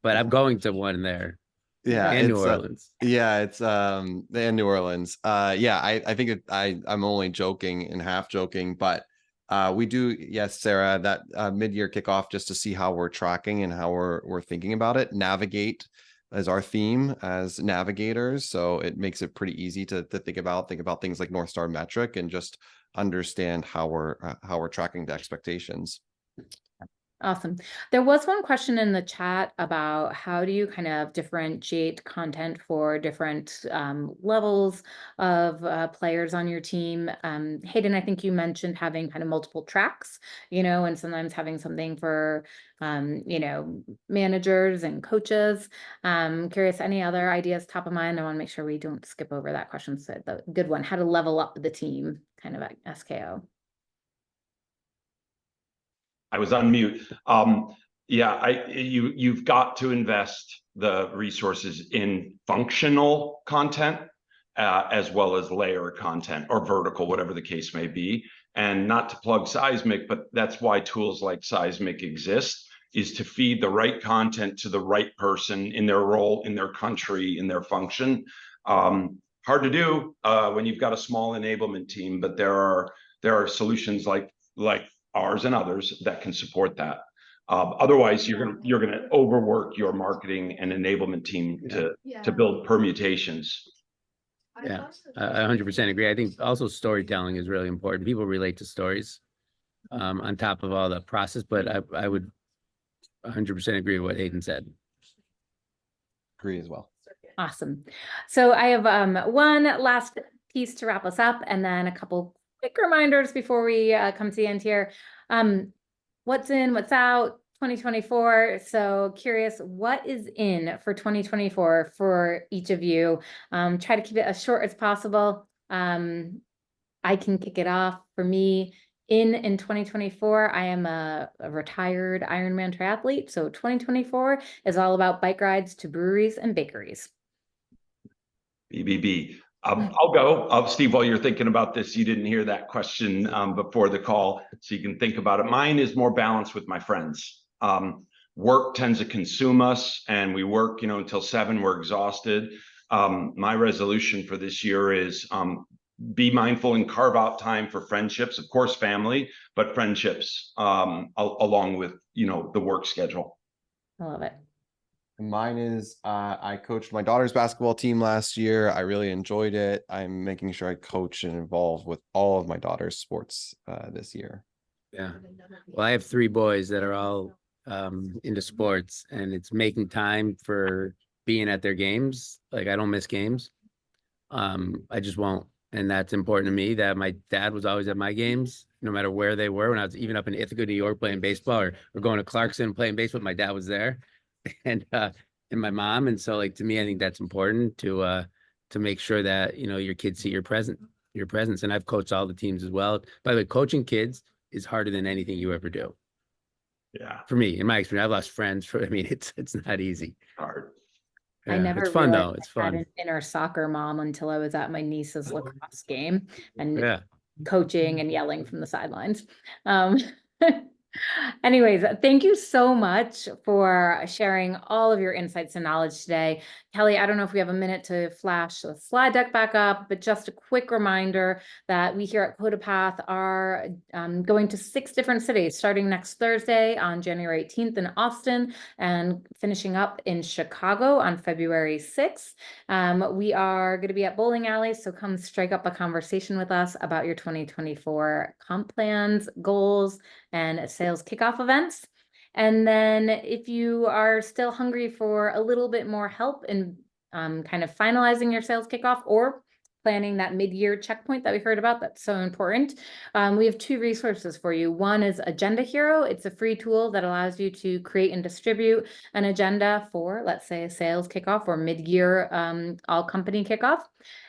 but I'm going to one there. Yeah, and New Orleans. It's and New Orleans. I think I'm only joking and half joking, but we do, yes, Sara, that mid-year kickoff just to see how we're tracking and how we're thinking about it. Navigate as our theme as navigators, so it makes it pretty easy to think about things like North Star metric and just understand how we're tracking the expectations. Awesome. There was one question in the chat about how do you kind of differentiate content for different levels of players on your team. Hayden, I think you mentioned having kind of multiple tracks, and sometimes having something for, managers and coaches. Curious, any other ideas top of mind? I want to make sure we don't skip over that question. So the good one, how to level up the team kind of at SKO. I was on mute. Yeah, you've got to invest the resources in functional content as well as layer content or vertical, whatever the case may be. And not to plug Seismic, but that's why tools like Seismic exist, is to feed the right content to the right person in their role, in their country, in their function. Hard to do when you've got a small enablement team, but there are solutions like ours and others that can support that. Otherwise, you're gonna overwork your marketing and enablement team to build permutations. Yeah, I 100% agree. I think also storytelling is really important. People relate to stories on top of all the process, but I would 100% agree with what Hayden said. Agree as well. Awesome. So I have one last piece to wrap us up, and then a couple quick reminders before we come to the end here. What's in, what's out, 2024. So curious, what is in for 2024 for each of you? Try to keep it as short as possible. I can kick it off. For me, in 2024, I am a retired Ironman triathlete. So 2024 is all about bike rides to breweries and bakeries. BBB. I'll go. Steve, while you're thinking about this, you didn't hear that question before the call, so you can think about it. Mine is more balanced with my friends. Work tends to consume us, and we work, until 7, we're exhausted. My resolution for this year is be mindful and carve out time for friendships, of course, family, but friendships along with, the work schedule. I love it. Mine is I coached my daughter's basketball team last year. I really enjoyed it. I'm making sure I coach and involve with all of my daughter's sports this year. Yeah. Well, I have 3 boys that are all into sports, and it's making time for being at their games. Like, I don't miss games. I just won't. And that's important to me, that my dad was always at my games, no matter where they were. When I was even up in Ithaca, New York, playing baseball, or going to Clarkson playing baseball, my dad was there. And my mom. And so, like, to me, I think that's important to make sure that, your kids see your presence. And I've coached all the teams as well. By the way, coaching kids is harder than anything you ever do. Yeah. For me, in my experience, I've lost friends. It's not easy. Hard. I Yeah, never it's fun realized though. It's I had fun. an inner soccer mom until I was at my niece's lacrosse game and Yeah. coaching and yelling from the sidelines. Anyways, thank you so much for sharing all of your insights and knowledge today. Kelly, I don't know if we have a minute to flash the slide deck back up, but just a quick reminder that we here at QuotaPath are going to 6 different cities, starting next Thursday on January 18th in Austin and finishing up in Chicago on February 6th. We are going to be at bowling alleys, so come strike up a conversation with us about your 2024 comp plans, goals, and sales kickoff events. And then if you are still hungry for a little bit more help in kind of finalizing your sales kickoff or planning that mid-year checkpoint that we heard about, that's so important. We have 2 resources for you. One is Agenda Hero. It's a free tool that allows you to create and distribute an agenda for, let's say, a sales kickoff or mid-year all company kickoff.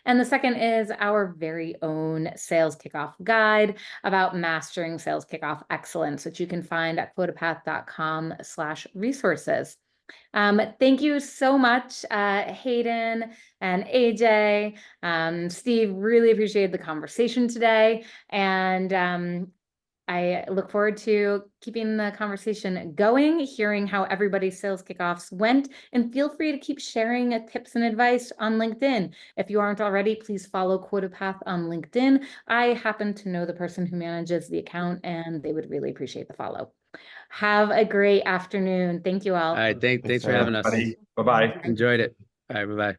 And the second is our very own sales kickoff guide about mastering sales kickoff excellence, which you can find at quotapath.com/resources. Thank you so much, Hayden and AJ. Steve, really appreciated the conversation today. And I look forward to keeping the conversation going, hearing how everybody's sales kickoffs went, and feel free to keep sharing tips and advice on LinkedIn. If you aren't already, please follow QuotaPath on LinkedIn. I happen to know the person who manages the account, and they would really appreciate the follow. Have a great afternoon. Thank you all. All right. Thanks for having us. Bye-bye. Enjoyed it. All right. Bye-bye.